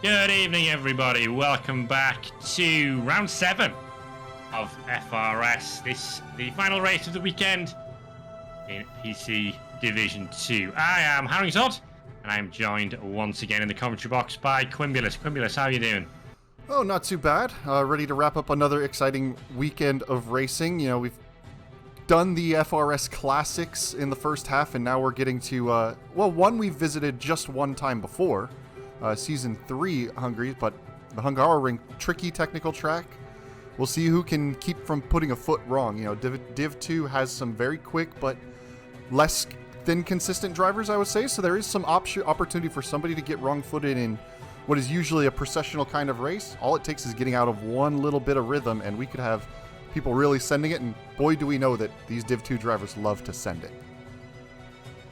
Good evening, everybody. Welcome back to round 7 of FRS. The final race of the weekend in PC Division 2. I am Harrington, and I am joined once again in the commentary box by Quimbulus. Quimbulus, how are you doing? Oh, not too bad. Ready to wrap up another exciting weekend of racing. You know, we've done the FRS Classics in the first half, and now we're getting to, one we've visited just one time before. Season 3 Hungary, but the Hungary tricky technical track. We'll see who can keep from putting a foot wrong. You know, Div 2 has some very quick but less than consistent drivers, I would say, so there is some opportunity for somebody to get wrong-footed in what is usually a processional kind of race. All it takes is getting out of one little bit of rhythm, and we could have people really sending it, and boy do we know that these Div 2 drivers love to send it.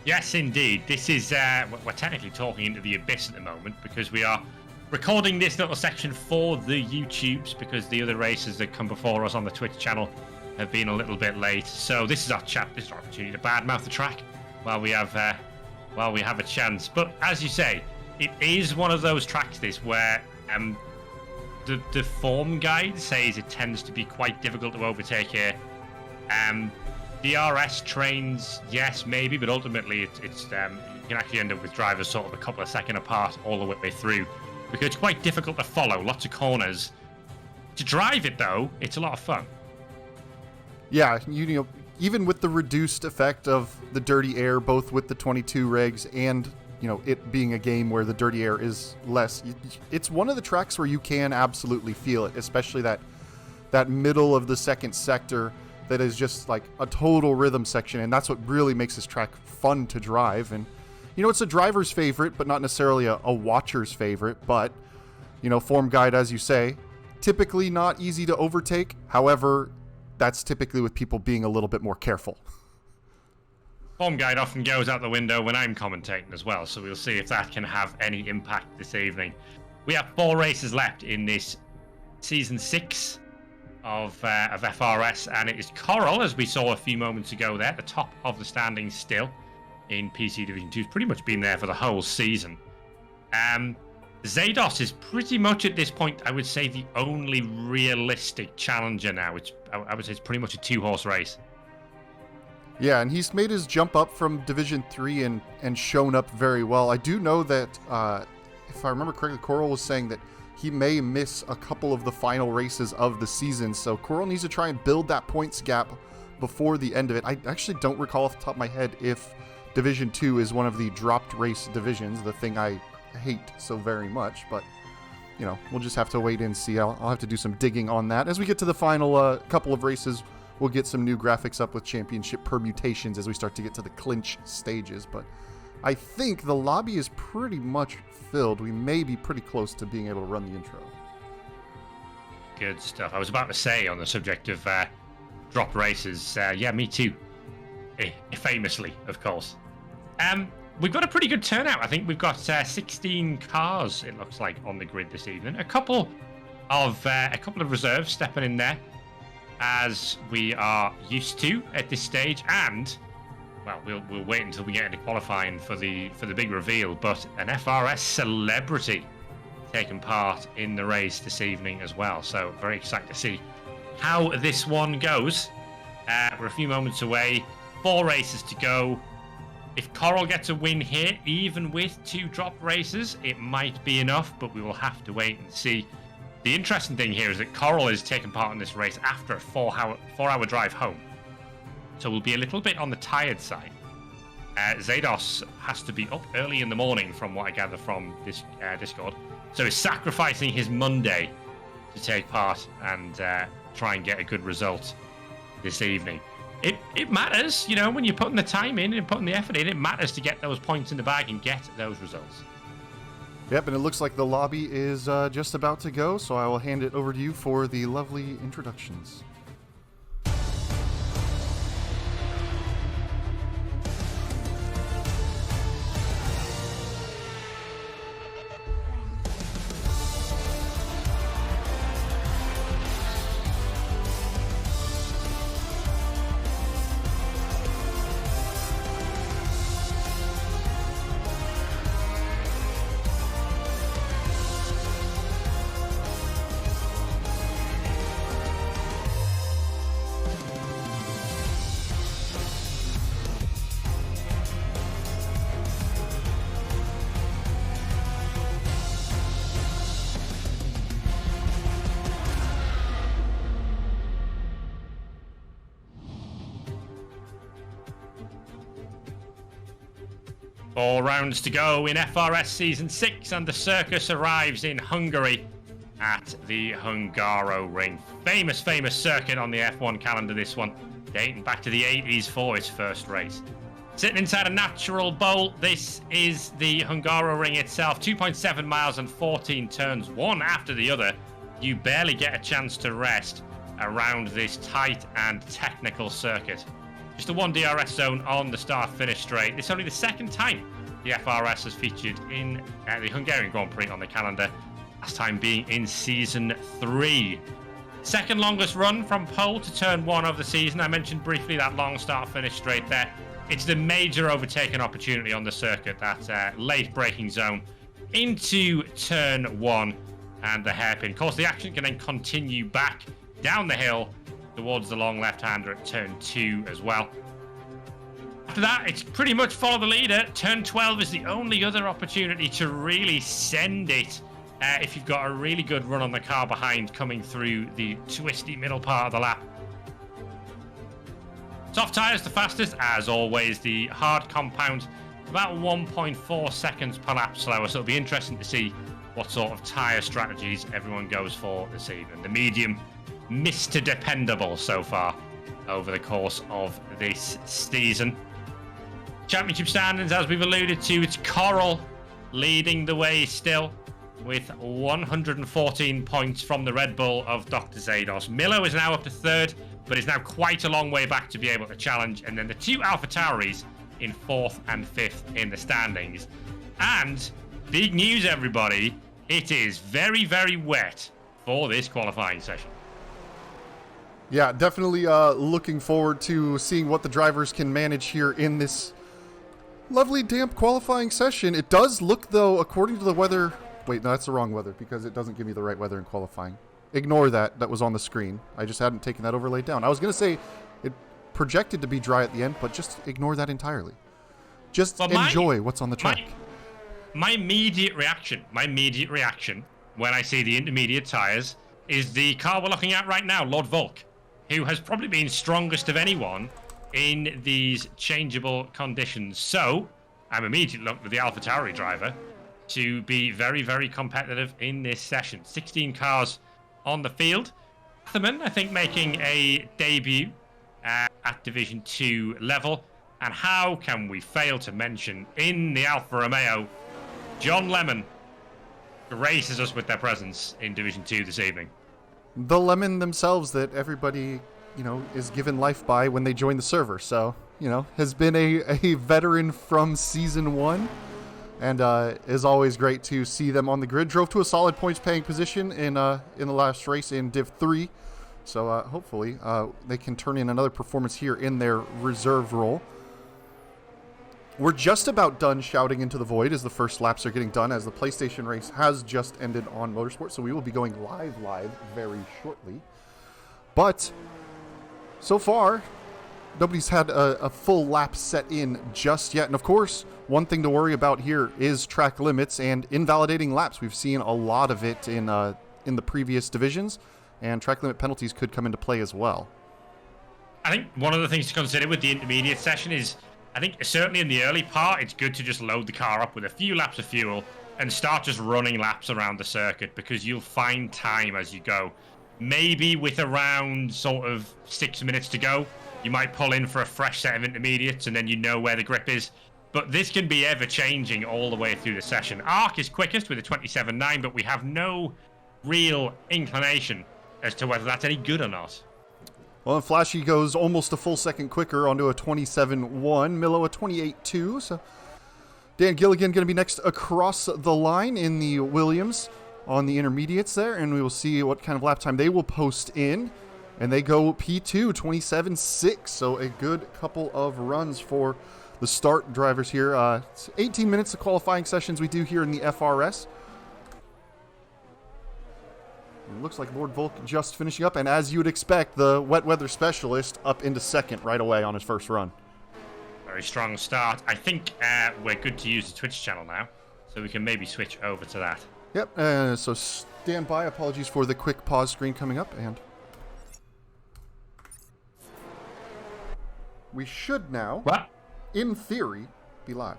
Yes, indeed. This is, we're technically talking into the abyss at the moment because we are recording this little section for the YouTubes because the other races that come before us on the Twitch channel have been a little bit late. So this is our opportunity to badmouth the track while we have a chance. But as you say, it is one of those tracks where the form guide says it tends to be quite difficult to overtake here. DRS trains, yes, maybe, but ultimately it's you can actually end up with drivers sort of a couple of seconds apart all the way through because it's quite difficult to follow, lots of corners. To drive it, though, it's a lot of fun. Yeah, you know, even with the reduced effect of the dirty air, both with the 22 regs and, you know, it being a game where the dirty air is less, it's one of the tracks where you can absolutely feel it, especially that middle of the second sector that is just like a total rhythm section, and that's what really makes this track fun to drive. And you know, it's a driver's favorite, but not necessarily a watcher's favorite. But you know, form guide, as you say, typically not easy to overtake. However, that's typically with people being a little bit more careful. Form guide often goes out the window when I'm commentating as well, so we'll see if that can have any impact this evening. We have 4 races left in this season 6 of FRS, and it is Coral, as we saw a few moments ago there, at the top of the standings still in PC Division 2. He's pretty much been there for the whole season. Zados is pretty much at this point, I would say, the only realistic challenger now. I would say it's pretty much a 2-horse race. Yeah, and he's made his jump up from Division 3 and shown up very well. I do know that, if I remember correctly, Coral was saying that he may miss a couple of the final races of the season, so Coral needs to try and build that points gap before the end of it. I actually don't recall off the top of my head if Division 2 is one of the dropped race divisions, the thing I hate so very much, but you know, we'll just have to wait and see. I'll have to do some digging on that. As we get to the final couple of races, we'll get some new graphics up with championship permutations as we start to get to the clinch stages, but I think the lobby is pretty much filled. We may be pretty close to being able to run the intro. Good stuff. I was about to say on the subject of drop races, yeah, me too. Famously, of course. We've got a pretty good turnout. I think we've got 16 cars, it looks like, on the grid this evening. A couple of reserves stepping in there, as we are used to at this stage, and well, we'll wait until we get into qualifying for the big reveal, but an FRS celebrity taking part in the race this evening as well. So very excited to see how this one goes. We're a few moments away, 4 races to go. If Coral gets a win here, even with 2 drop races, it might be enough, but we will have to wait and see. The interesting thing here is that Coral is taking part in this race after a 4-hour drive home. So we'll be a little bit on the tired side. Zados has to be up early in the morning, from what I gather from this Discord. So he's sacrificing his Monday to take part and try and get a good result this evening. It matters, you know, when you're putting the time in and putting the effort in, it matters to get those points in the bag and get those results. Yep, and it looks like the lobby is just about to go, so I will hand it over to you for the lovely introductions. 4 rounds to go in FRS Season 6, and the circus arrives in Hungary at the Hungaroring. Famous circuit on the F1 calendar, this one, dating back to the 80s for its first race. Sitting inside a natural bowl, this is the Hungaroring itself. 2.7 miles and 14 turns, one after the other. You barely get a chance to rest around this tight and technical circuit. Just the one DRS zone on the start-finish straight. It's only the second time the FRS has featured in the Hungarian Grand Prix on the calendar, last time being in Season 3. Second longest run from pole to turn 1 of the season. I mentioned briefly that long start-finish straight there. It's the major overtaking opportunity on the circuit, that late braking zone into turn 1 and the hairpin. Of course, the action can then continue back down the hill towards the long left-hander at turn 2 as well. After that, it's pretty much follow the leader. Turn 12 is the only other opportunity to really send it if you've got a really good run on the car behind coming through the twisty middle part of the lap. Soft tyres the fastest, as always. The hard compound about 1.4 seconds per lap slower, so it'll be interesting to see what sort of tyre strategies everyone goes for this evening. The medium, Mr. Dependable so far over the course of this season. Championship standings, as we've alluded to, it's Coral leading the way still with 114 points from the Red Bull of Dr. Zados. Milo is now up to 3rd, but is now quite a long way back to be able to challenge. And then the 2 AlphaTauris in 4th and 5th in the standings. And big news, everybody, it is very, very wet for this qualifying session. Yeah, definitely looking forward to seeing what the drivers can manage here in this lovely damp qualifying session. It does look, though, according to the weather... Wait, no, that's the wrong weather because it doesn't give me the right weather in qualifying. Ignore that. That was on the screen. I just hadn't taken that overlay down. I was going to say it projected to be dry at the end, but just ignore that entirely. Just enjoy what's on the track. My immediate reaction when I see the intermediate tyres is the car we're looking at right now, Lord Volk, who has probably been strongest of anyone in these changeable conditions. So I'm immediately looking at the AlphaTauri driver to be very, very competitive in this session. 16 cars on the field. Atherman, I think, making a debut at Division 2 level. And how can we fail to mention, in the Alfa Romeo, John Lemon graces us with their presence in Division 2 this evening. The Lemon themselves that everybody, is given life by when they join the server. So, has been a veteran from Season 1. And is always great to see them on the grid. Drove to a solid points-paying position in the last race in Div 3. So hopefully they can turn in another performance here in their reserve role. We're just about done shouting into the void as the first laps are getting done, as the PlayStation race has just ended on Motorsport. So we will be going live very shortly. But so far, nobody's had a full lap set in just yet. And of course, one thing to worry about here is track limits and invalidating laps. We've seen a lot of it in the previous divisions, and track limit penalties could come into play as well. I think one of the things to consider with the intermediate session is, I think certainly in the early part, it's good to just load the car up with a few laps of fuel and start just running laps around the circuit, because you'll find time as you go. Maybe with around sort of 6 minutes to go, you might pull in for a fresh set of intermediates, and then you know where the grip is. But this can be ever-changing all the way through the session. Arc is quickest with a 27.9, but we have no real inclination as to whether that's any good or not. Well, and Flashy goes almost a full second quicker onto a 27.1. Milo a 28.2. So Dan Gilligan going to be next across the line in the Williams on the intermediates there, and we will see what kind of lap time they will post in. And they go P2, 27.6. So a good couple of runs for the start drivers here. It's 18 minutes of qualifying sessions we do here in the FRS. It looks like Lord Volk just finishing up, and as you would expect, the wet weather specialist up into second right away on his first run. Very strong start. I think we're good to use the Twitch channel now, so we can maybe switch over to that. Yep, so stand by. Apologies for the quick pause screen coming up, and we should now, in theory, be live.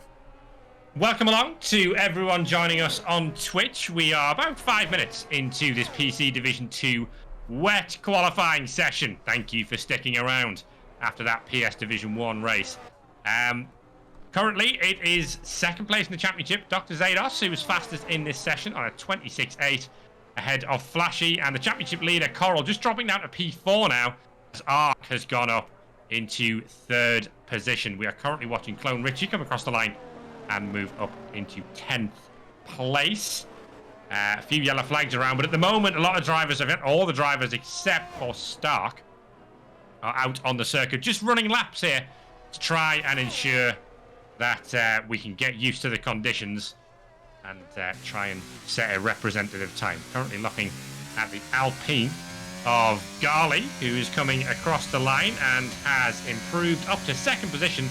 Welcome along to everyone joining us on Twitch. We are about 5 minutes into this PC Division 2 wet qualifying session. Thank you for sticking around after that PS Division 1 race. Currently, it is second place in the championship. Dr. Zados, who was fastest in this session on a 26.8, ahead of Flashy, and the championship leader, Coral, just dropping down to P4 now, as Ark has gone up into third position. We are currently watching Clone Richie come across the line and move up into 10th place. A few yellow flags around, but at the moment, a lot of drivers, all the drivers except for Stark, are out on the circuit, just running laps here to try and ensure that we can get used to the conditions and try and set a representative time. Currently looking at the Alpine of Garley, who is coming across the line and has improved up to second position.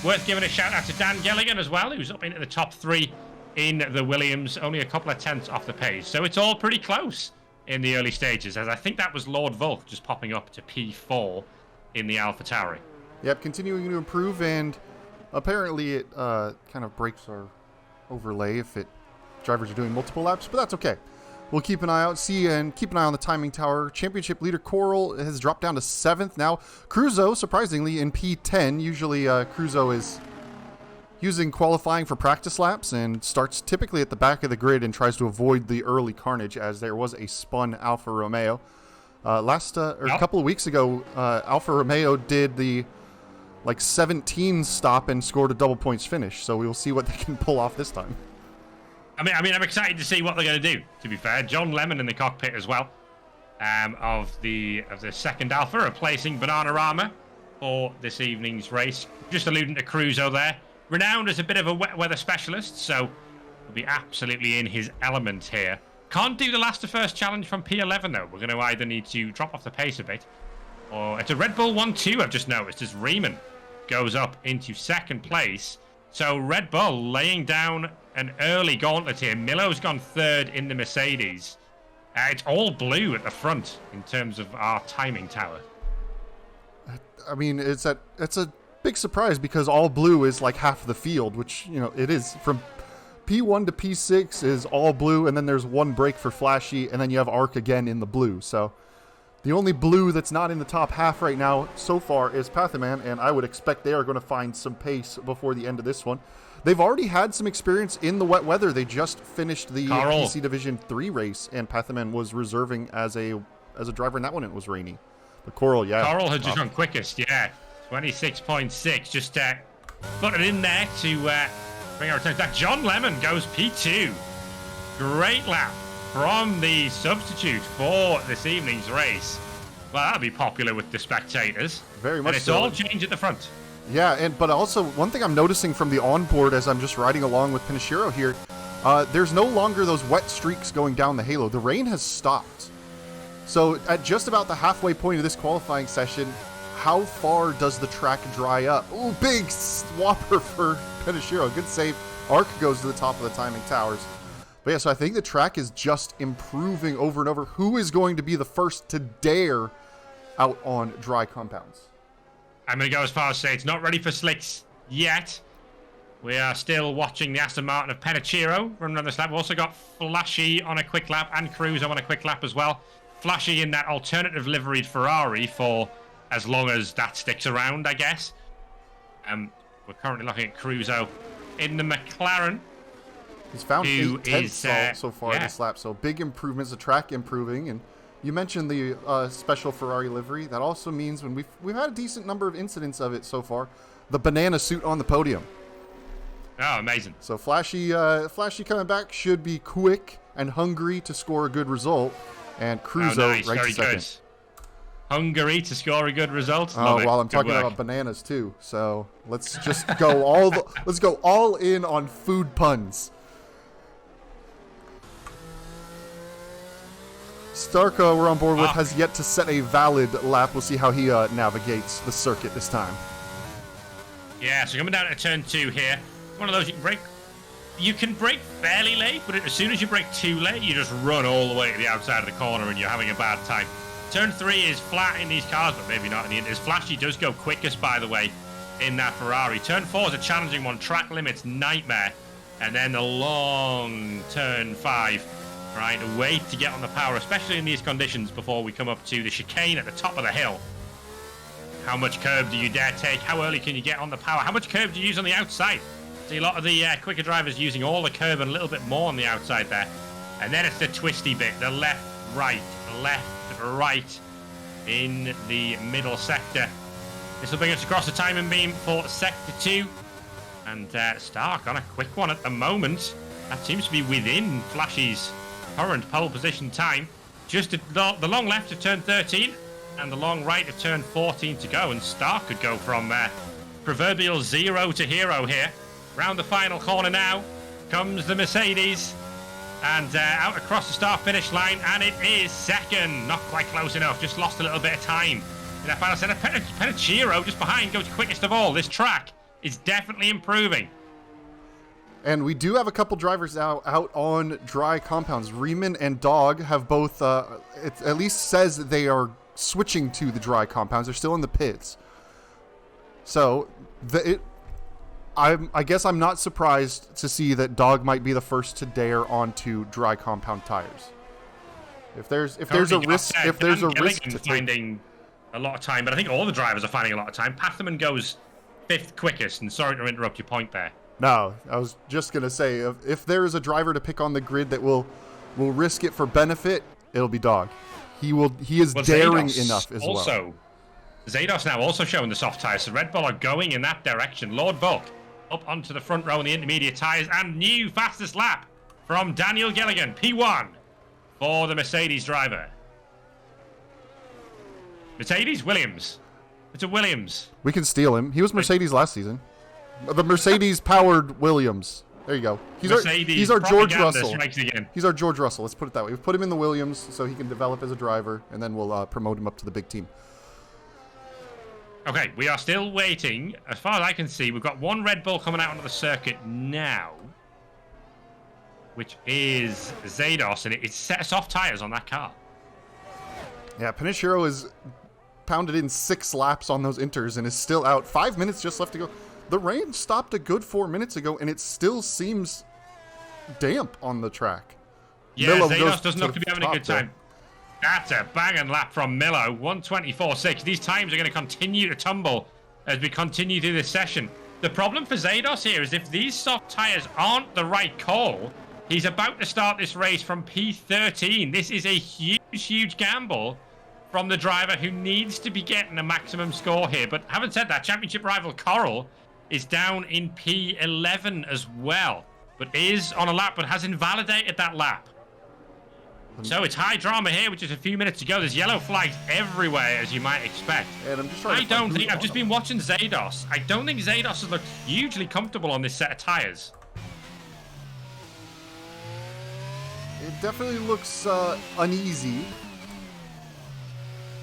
Worth giving a shout out to Dan Gelligan as well, who's up into the top 3 in the Williams, only a couple of tenths off the pace. So it's all pretty close in the early stages, as I think that was Lord Volk just popping up to P4 in the AlphaTauri. Yep, continuing to improve, and apparently it kind of breaks our overlay if drivers are doing multiple laps, but that's okay. We'll keep an eye out, and keep an eye on the timing tower. Championship leader Coral has dropped down to 7th now. Cruzo, surprisingly, in P10. Usually Cruzo is using qualifying for practice laps and starts typically at the back of the grid and tries to avoid the early carnage, as there was a spun Alfa Romeo. A couple of weeks ago, Alfa Romeo did the 17 stop and scored a double points finish, so we'll see what they can pull off this time. I mean, I'm excited to see what they're going to do, to be fair. John Lemon in the cockpit as well, of the second Alpha, replacing Bananarama for this evening's race. Just alluding to Cruzo there. Renowned as a bit of a wet weather specialist, so will be absolutely in his element here. Can't do the last to first challenge from P11, though. We're going to either need to drop off the pace a bit, or it's a Red Bull 1-2, I've just noticed, as Riemann goes up into second place. So Red Bull laying down an early gauntlet here. Milo's gone third in the Mercedes. It's all blue at the front in terms of our timing tower. I mean, it's a big surprise because all blue is like half the field, which, it is. From P1 to P6 is all blue, and then there's one break for Flashy, and then you have Arc again in the blue. So the only blue that's not in the top half right now so far is Pathaman, and I would expect they are going to find some pace before the end of this one. They've already had some experience in the wet weather. They just finished the PC Division 3 race, and Pathaman was reserving as a driver in that one. It was rainy. But Coral had just gone quickest, 26.6. Just put it in there to bring our attention back. John Lemon goes P2. Great lap from the substitute for this evening's race. Well, that'll be popular with the spectators. Very much and it's so. all changed at the front. Yeah, but also one thing I'm noticing from the onboard as I'm just riding along with Pinashiro here, there's no longer those wet streaks going down the halo. The rain has stopped. So at just about the halfway point of this qualifying session, how far does the track dry up? Ooh, big swapper for Pinashiro. Good save. Arc goes to the top of the timing towers. But yeah, so I think the track is just improving over and over. Who is going to be the first to dare out on dry compounds? I'm going to go as far as say it's not ready for slicks yet. We are still watching the Aston Martin of Penachiro run around this lap. We've also got Flashy on a quick lap and Cruzo on a quick lap as well. Flashy in that alternative liveried Ferrari for as long as that sticks around, I guess. We're currently looking at Cruzo in the McLaren. He's found 8 tenths so far in this lap, so big improvements, the track improving. And you mentioned the special Ferrari livery. That also means when we've had a decent number of incidents of it so far. The banana suit on the podium. Oh, amazing. So Flashy coming back should be quick and hungry to score a good result. And Cruzo right to second. Good. Hungary to score a good result. Oh, well, I'm talking about bananas too. So let's just go all in on food puns. Starko, we're on board with, has yet to set a valid lap. We'll see how he navigates the circuit this time. Yeah, so coming down to turn 2 here. One of those you can brake. You can brake fairly late, but as soon as you brake too late, you just run all the way to the outside of the corner and you're having a bad time. Turn 3 is flat in these cars, but maybe not in the end. Flashy does go quickest, by the way, in that Ferrari. Turn 4 is a challenging one. Track limits, nightmare. And then the long turn 5. Right, wait to get on the power, especially in these conditions before we come up to the chicane at the top of the hill. How much curb do you dare take? How early can you get on the power? How much curb do you use on the outside? See a lot of the quicker drivers using all the curb and a little bit more on the outside there. And then it's the twisty bit, the left, right in the middle sector. This will bring us across the timing beam for sector 2. And Stark on a quick one at the moment. That seems to be within Flashy's current pole position time. Just the long left of turn 13 and the long right of turn 14 to go. And Stark could go from proverbial 0 to hero here. Round the final corner now comes the Mercedes. And out across the start-finish line. And it is second. Not quite close enough. Just lost a little bit of time in that final centre. Penachiro just behind goes quickest of all. This track is definitely improving. And we do have a couple drivers now out on dry compounds. Riemann and Dog have both, it at least says they are switching to the dry compounds. They're still in the pits. So, I guess I'm not surprised to see that Dog might be the first to dare onto dry compound tires. If there's a risk to finding a lot of time, but I think all the drivers are finding a lot of time. Patherman goes 5th quickest, and sorry to interrupt your point there. No, I was just going to say, if there is a driver to pick on the grid that will risk it for benefit, it'll be Dog. He is daring enough as well. Zados now also showing the soft tyres, so Red Bull are going in that direction. Lord Volk up onto the front row in the intermediate tyres, and new fastest lap from Daniel Gilligan, P1 for the Mercedes driver. Mercedes, Williams. It's a Williams. We can steal him. He was Mercedes last season. The Mercedes-powered Williams. There you go. He's our George Russell. He's our George Russell. Let's put it that way. We've put him in the Williams so he can develop as a driver, and then we'll promote him up to the big team. Okay, we are still waiting. As far as I can see, we've got one Red Bull coming out onto the circuit now, which is Zados, and it's set soft tires on that car. Yeah, Penichiro has pounded in 6 laps on those inters and is still out. 5 minutes just left to go. The rain stopped a good 4 minutes ago, and it still seems damp on the track. Yeah, Zados doesn't look to be having a good time. That's a banging lap from Milo, 1:24.6. These times are going to continue to tumble as we continue through this session. The problem for Zados here is if these soft tyres aren't the right call, he's about to start this race from P13. This is a huge gamble from the driver who needs to be getting a maximum score here. But having said that, championship rival Coral is down in P11 as well, but is on a lap, but has invalidated that lap. So it's high drama here, which is a few minutes to go. There's yellow flags everywhere, as you might expect. And I'm just I've just been watching Zados. I don't think Zados has looked hugely comfortable on this set of tyres. It definitely looks uneasy.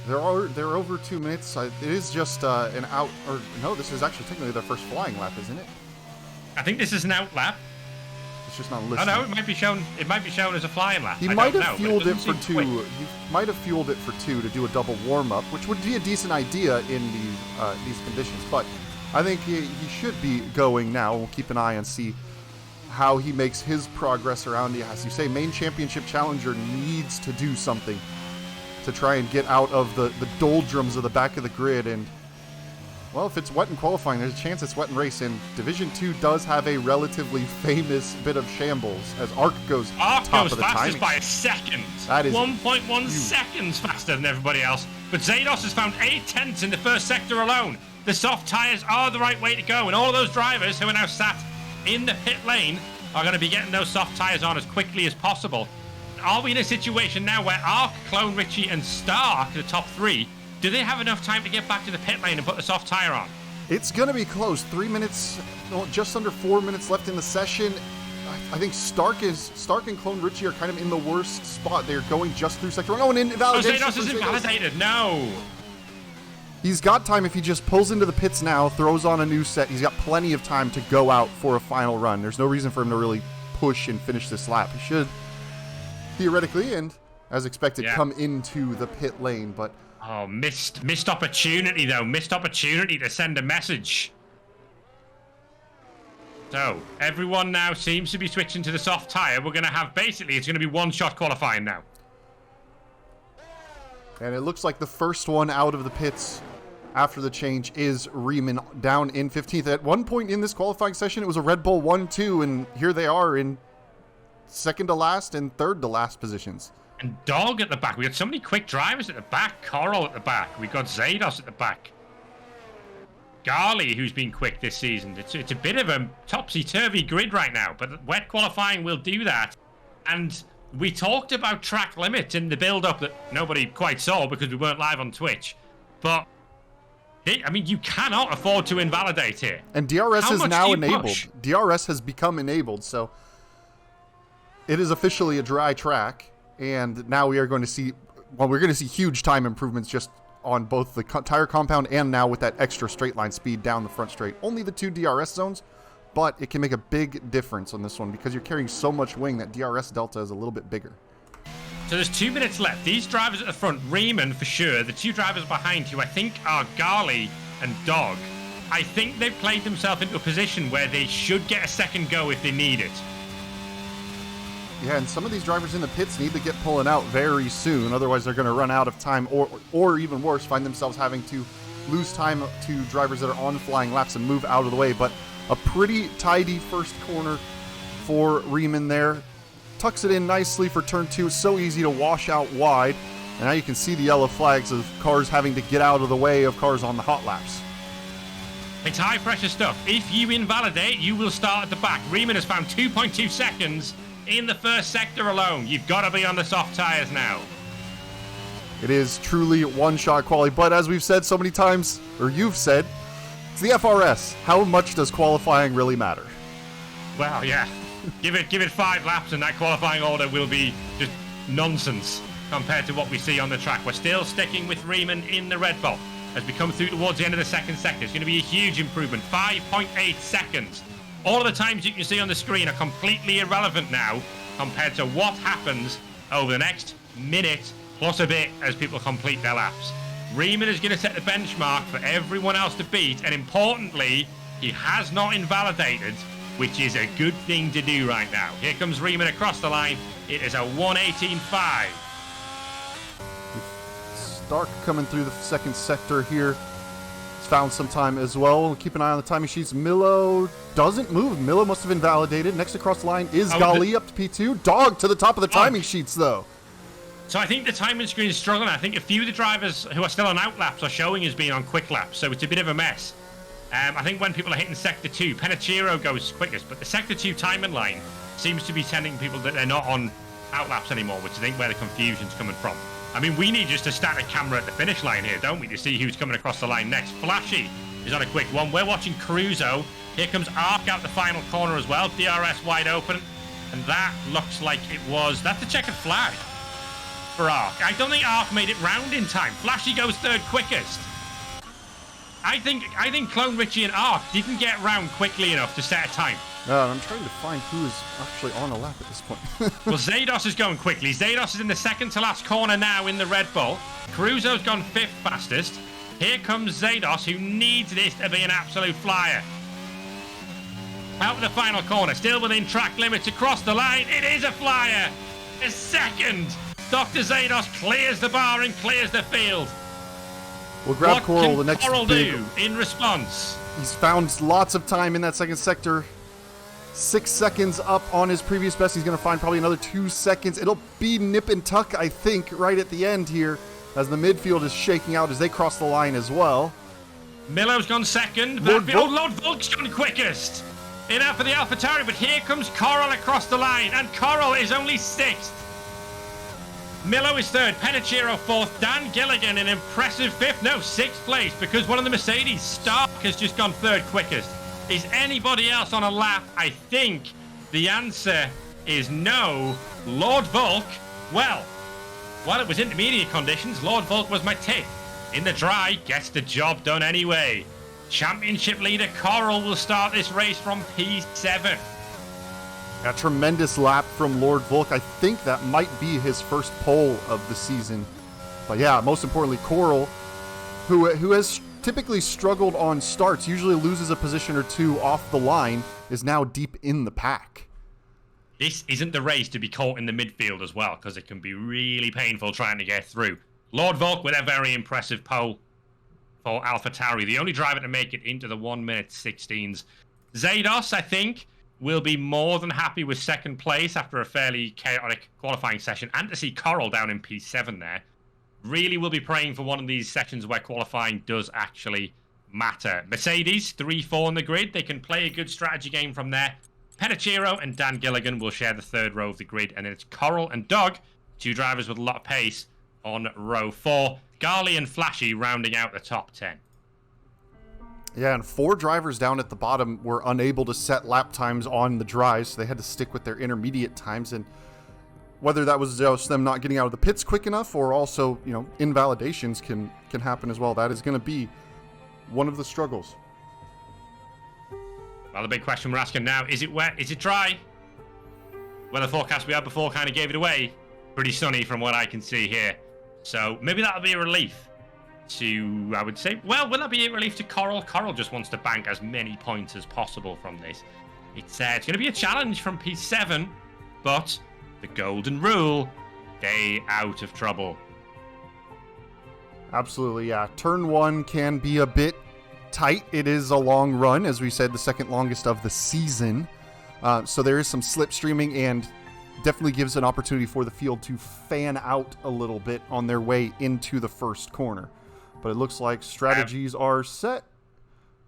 They're over 2 minutes. It is just an out, or no, this is actually technically their first flying lap, isn't it? I think this is an out lap. It's just not listed. Oh no, it might be shown. It might be shown as a flying lap. He might have fueled it for 2. He might have fueled it for 2 to do a double warm up, which would be a decent idea in these conditions. But I think he should be going now. We'll keep an eye and see how he makes his progress around. As you say, main championship challenger needs to do something to try and get out of the doldrums of the back of the grid. And well, if it's wet in qualifying, there's a chance it's wet in race. And Division 2 does have a relatively famous bit of shambles as Arc goes top of the fastest by a second. That is 1.1 seconds faster than everybody else. But Zados has found 8 tenths in the first sector alone. The soft tyres are the right way to go, and all of those drivers who are now sat in the pit lane are going to be getting those soft tyres on as quickly as possible. Are we in a situation now where Arc, Clone Richie, and Stark, the top 3, do they have enough time to get back to the pit lane and put the soft tyre on? It's going to be close. 3 minutes, just under 4 minutes left in the session. I think Stark and Clone Richie are kind of in the worst spot. They're going just through sector 1. Oh, and invalidation. Zados is invalidated. No. He's got time if he just pulls into the pits now, throws on a new set. He's got plenty of time to go out for a final run. There's no reason for him to really push and finish this lap. He should, theoretically, and as expected, come into the pit lane, but... Oh, missed opportunity, though. Missed opportunity to send a message. So everyone now seems to be switching to the soft tyre. We're going to have basically, it's going to be one-shot qualifying now. And it looks like the first one out of the pits after the change is Riemann down in 15th. At one point in this qualifying session, it was a Red Bull 1-2, and here they are in second to last and third to last positions. And Dog at the back. We got so many quick drivers at the back. Coral at the back. We got Zados at the back. Garley, who's been quick this season. It's a bit of a topsy-turvy grid right now, but wet qualifying will do that. And we talked about track limits in the build-up that nobody quite saw because we weren't live on Twitch. But, I mean, you cannot afford to invalidate here. And DRS is now enabled. DRS has become enabled, so it is officially a dry track. And now we are going to see, well, we're going to see huge time improvements just on both the tire compound and now with that extra straight line speed down the front straight. Only the 2 DRS zones, but it can make a big difference on this one because you're carrying so much wing that DRS delta is a little bit bigger. So there's 2 minutes left. These drivers at the front, Riemann for sure, the 2 drivers behind who I think are Garley and Dog, I think they've played themselves into a position where they should get a second go if they need it. Yeah, and some of these drivers in the pits need to get pulling out very soon. Otherwise, they're going to run out of time or even worse, find themselves having to lose time to drivers that are on flying laps and move out of the way. But a pretty tidy first corner for Riemann there. Tucks it in nicely for turn 2. So easy to wash out wide. And now you can see the yellow flags of cars having to get out of the way of cars on the hot laps. It's high pressure stuff. If you invalidate, you will start at the back. Riemann has found 2.2 seconds in the first sector alone. You've got to be on the soft tires now. It is truly one-shot quality, but as we've said so many times, or you've said, it's the FRS. How much does qualifying really matter? Well, yeah. give it 5 laps and that qualifying order will be just nonsense compared to what we see on the track. We're still sticking with Riemann in the Red Bull as we come through towards the end of the second sector. It's going to be a huge improvement. 5.8 seconds. All of the times you can see on the screen are completely irrelevant now compared to what happens over the next minute plus a bit as people complete their laps. Riemann is going to set the benchmark for everyone else to beat, and importantly, he has not invalidated, which is a good thing to do right now. Here comes Riemann across the line. It is a 1:18.5. Stark coming through the second sector here. Found some time as well. We'll keep an eye on the timing sheets. Milo doesn't move. Milo must have invalidated. Next across the line is Gali up to P2. Dog to the top of the timing sheets, though. So I think the timing screen is struggling. I think a few of the drivers who are still on out laps are showing as being on quick laps, so it's a bit of a mess. I think when people are hitting Sector 2, Penachiro goes quickest, but the Sector 2 timing line seems to be telling people that they're not on out laps anymore, which I think where the confusion's coming from. I mean, we need just a static camera at the finish line here, don't we, to see who's coming across the line next. Flashy is on a quick one. We're watching Cruzo. Here comes Ark out the final corner as well. DRS wide open. And that looks like it was... That's a checkered flag for Ark. I don't think Ark made it round in time. Flashy goes third quickest. I think Clone Richie and Ark didn't get round quickly enough to set a time. I'm trying to find who is actually on a lap at this point. Well, Zados is going quickly. Zados is in the second to last corner now in the Red Bull. Cruzo's gone 5th fastest. Here comes Zados, who needs this to be an absolute flyer. Out of the final corner, still within track limits across the line. It is a flyer. A second. Dr. Zados clears the bar and clears the field. We'll grab what Coral. can The next Coral big... do in response? He's found lots of time in that second sector. 6 seconds up on his previous best. He's going to find probably another 2 seconds. It'll be nip and tuck, I think, right at the end here as the midfield is shaking out as they cross the line as well. Milo's gone second. Lord Volk's gone quickest. In out for the AlphaTauri, but here comes Coral across the line, and Coral is only 6th. Milo is 3rd, Penachiro 4th, Dan Gilligan in impressive 5th, no, 6th place, because one of the Mercedes, Stark, has just gone 3rd quickest. Is anybody else on a lap? I think the answer is no. Lord Volk, well, while it was intermediate conditions, Lord Volk was my tip. In the dry, gets the job done anyway. Championship leader Coral will start this race from P7. A tremendous lap from Lord Volk. I think that might be his first pole of the season. But yeah, most importantly, Coral, who has typically struggled on starts, usually loses a position or two off the line, is now deep in the pack. This isn't the race to be caught in the midfield as well, because it can be really painful trying to get through. Lord Volk with a very impressive pole for AlphaTauri, the only driver to make it into the 1:16s. Zados, I think, will be more than happy with second place after a fairly chaotic qualifying session, and to see Coral down in P7 there. Really will be praying for one of these sessions where qualifying does actually matter. Mercedes, 3-4 in the grid. They can play a good strategy game from there. Petachiro and Dan Gilligan will share the third row of the grid, and then it's Coral and Doug, two drivers with a lot of pace, on row 4. Garley and Flashy rounding out the top 10. Yeah, and 4 drivers down at the bottom were unable to set lap times on the dries, so they had to stick with their intermediate times. And whether that was just them not getting out of the pits quick enough, or also, invalidations can happen as well. That is going to be one of the struggles. Well, the big question we're asking now, is it wet? Is it dry? Well, the forecast we had before kind of gave it away. Pretty sunny from what I can see here. So maybe that'll be a relief to, I would say, well, will that be a relief to Coral? Coral just wants to bank as many points as possible from this. It's going to be a challenge from P7, but the golden rule, stay out of trouble. Absolutely, yeah. Turn 1 can be a bit tight. It is a long run, as we said, the second longest of the season. So there is some slipstreaming, and definitely gives an opportunity for the field to fan out a little bit on their way into the first corner. But it looks like strategies are set,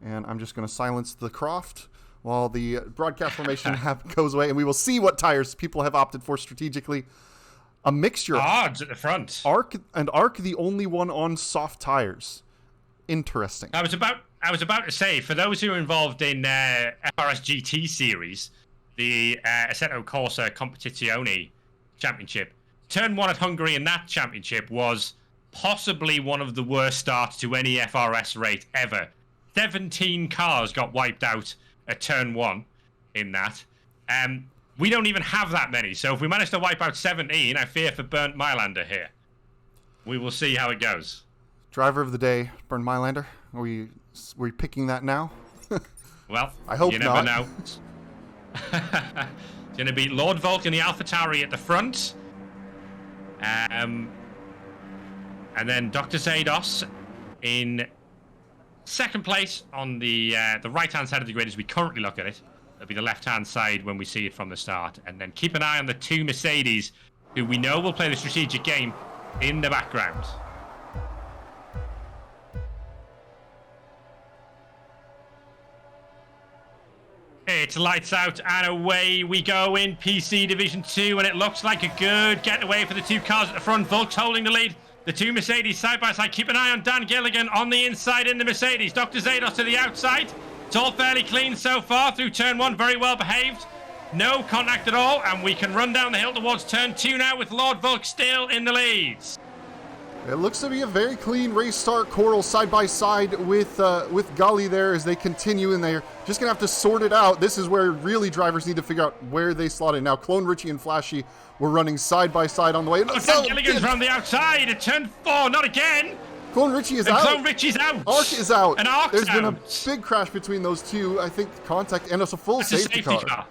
and I'm just going to silence the Croft while the broadcast formation goes away, and we will see what tires people have opted for strategically. A mixture. Odds at the front. Arc the only one on soft tires. Interesting. I was about to say, for those who are involved in FRS GT series, the Assetto Corsa Competizione Championship, Turn 1 at Hungary in that championship was possibly one of the worst starts to any FRS rate ever. 17 cars got wiped out at Turn 1 in that. We don't even have that many, so if we manage to wipe out 17, I fear for Bernd Mailander here. We will see how it goes. Driver of the day, Bernd Mailander. Are we picking that now? Well, I hope you never not. know. It's going to be Lord Volk and the AlphaTauri at the front. And then Dr. Zados in second place on the right-hand side of the grid as we currently look at it. It'll be the left-hand side when we see it from the start. And then keep an eye on the 2 Mercedes, who we know will play the strategic game in the background. It's lights out and away we go in PC Division 2, and it looks like a good getaway for the 2 cars at the front. Volk's holding the lead. The 2 Mercedes side by side. Keep an eye on Dan Gilligan on the inside in the Mercedes. Dr. Zados to the outside. It's all fairly clean so far through Turn 1. Very well behaved. No contact at all, and we can run down the hill towards Turn 2 now with Lord Volk still in the leads. It looks to be a very clean race start. Coral side by side with Gali there as they continue, and they're just gonna have to sort it out. This is where really drivers need to figure out where they slot in. Now, Clone Richie and Flashy were running side by side on the way. Dan Gilligan's around the outside at Turn 4, not again. Clone Richie is out. Clone Richie's out. Arc is out. And Arc's There's been a out. big crash between those two. I think contact, and it's a full safety car.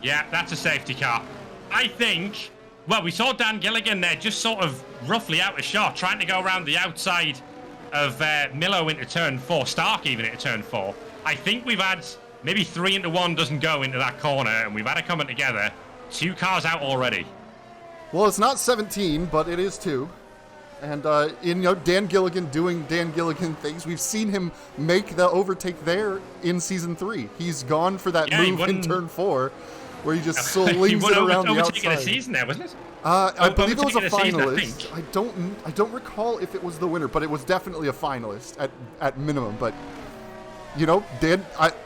Yeah, that's a safety car. I think. Well, we saw Dan Gilligan there just sort of roughly out of shot, trying to go around the outside of Milo into Turn 4, Stark even into Turn 4. I think we've had maybe 3 into 1 doesn't go into that corner, and we've had it coming together. 2 cars out already. Well, it's not 17, but it is 2. And, Dan Gilligan doing Dan Gilligan things. We've seen him make the overtake there in Season 3. He's gone for that move in Turn 4. Where he just slings it around the outside. A season there, wasn't it? I believe it was a finalist. I don't recall if it was the winner, but it was definitely a finalist at minimum. But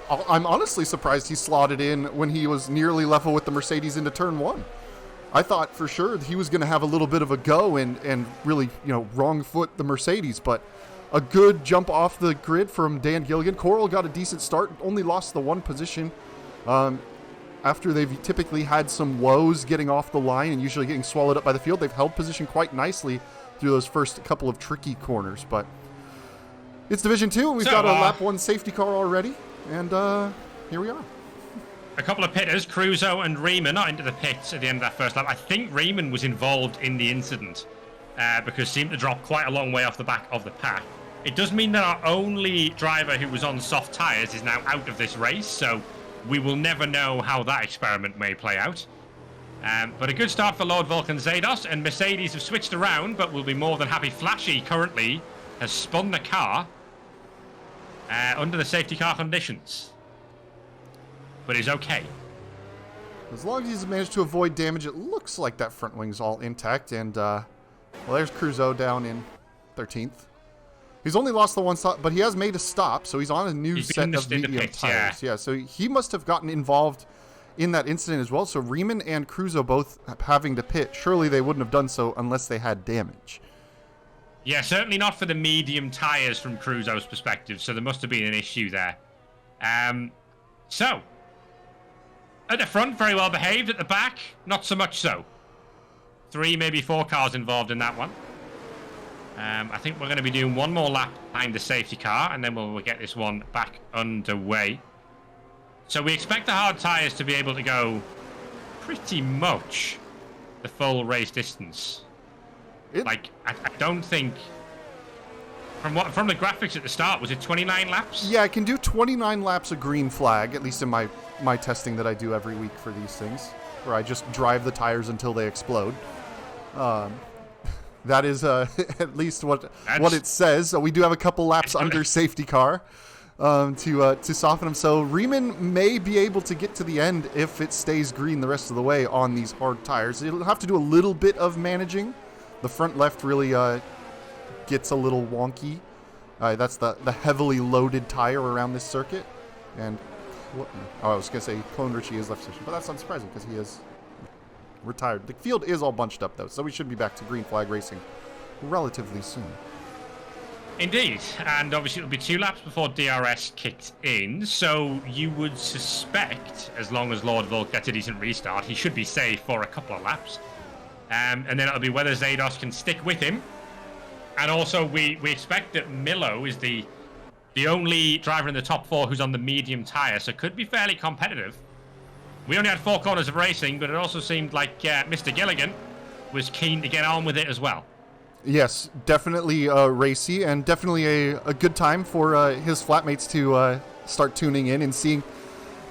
I'm honestly surprised he slotted in when he was nearly level with the Mercedes into Turn 1. I thought for sure he was going to have a little bit of a go and really wrong foot the Mercedes, but a good jump off the grid from Dan Gilligan. Coral got a decent start, only lost the 1 position. After they've typically had some woes getting off the line and usually getting swallowed up by the field, they've held position quite nicely through those first couple of tricky corners. But it's Division 2, and we've got a lap 1 safety car already, and here we are. a couple of pitters, Cruzo and Riemann, not into the pits at the end of that first lap. I think Riemann was involved in the incident because seemed to drop quite a long way off the back of the pack. It does mean that our only driver who was on soft tyres is now out of this race, so we will never know how that experiment may play out. But a good start for Lord Volk and Zados, and Mercedes have switched around, but will be more than happy. Flashy currently has spun the car under the safety car conditions, but is okay. As long as he's managed to avoid damage, it looks like that front wing's all intact. And, well, there's Cruzo down in 13th. He's only lost the one stop, but he has made a stop, so he's on a new set of medium tires. Yeah, so he must have gotten involved in that incident as well. So Riemann and Cruzo both having to pit. Surely they wouldn't have done so unless they had damage. Yeah, certainly not for the medium tires from Cruzo's perspective, so there must have been an issue there. So, at the front, very well behaved. At the back, not so much so. 3, maybe 4 cars involved in that one. I think we're going to be doing one more lap behind the safety car, and then we'll get this one back underway. So we expect the hard tyres to be able to go pretty much the full race distance. I don't think... From the graphics at the start, was it 29 laps? Yeah, I can do 29 laps of green flag, at least in my testing that I do every week for these things, where I just drive the tires until they explode. That is at least what it says. So we do have a couple laps under safety car to soften them. So Riemann may be able to get to the end if it stays green the rest of the way on these hard tires. It'll have to do a little bit of managing. The front left really gets a little wonky. That's the heavily loaded tire around this circuit. And I was going to say Clone Richie is left position, but that's unsurprising because he is retired. The field is all bunched up, though, so we should be back to green flag racing relatively soon. Indeed, and obviously it'll be 2 laps before DRS kicks in, so you would suspect, as long as Lord Volk gets a decent restart, he should be safe for a couple of laps. And then it'll be whether Zados can stick with him. And also, we expect that Milo is the only driver in the top 4 who's on the medium tyre, so could be fairly competitive. We only had 4 corners of racing, but it also seemed like Mr. Gilligan was keen to get on with it as well. Yes, definitely racy, and definitely a good time for his flatmates to start tuning in and seeing.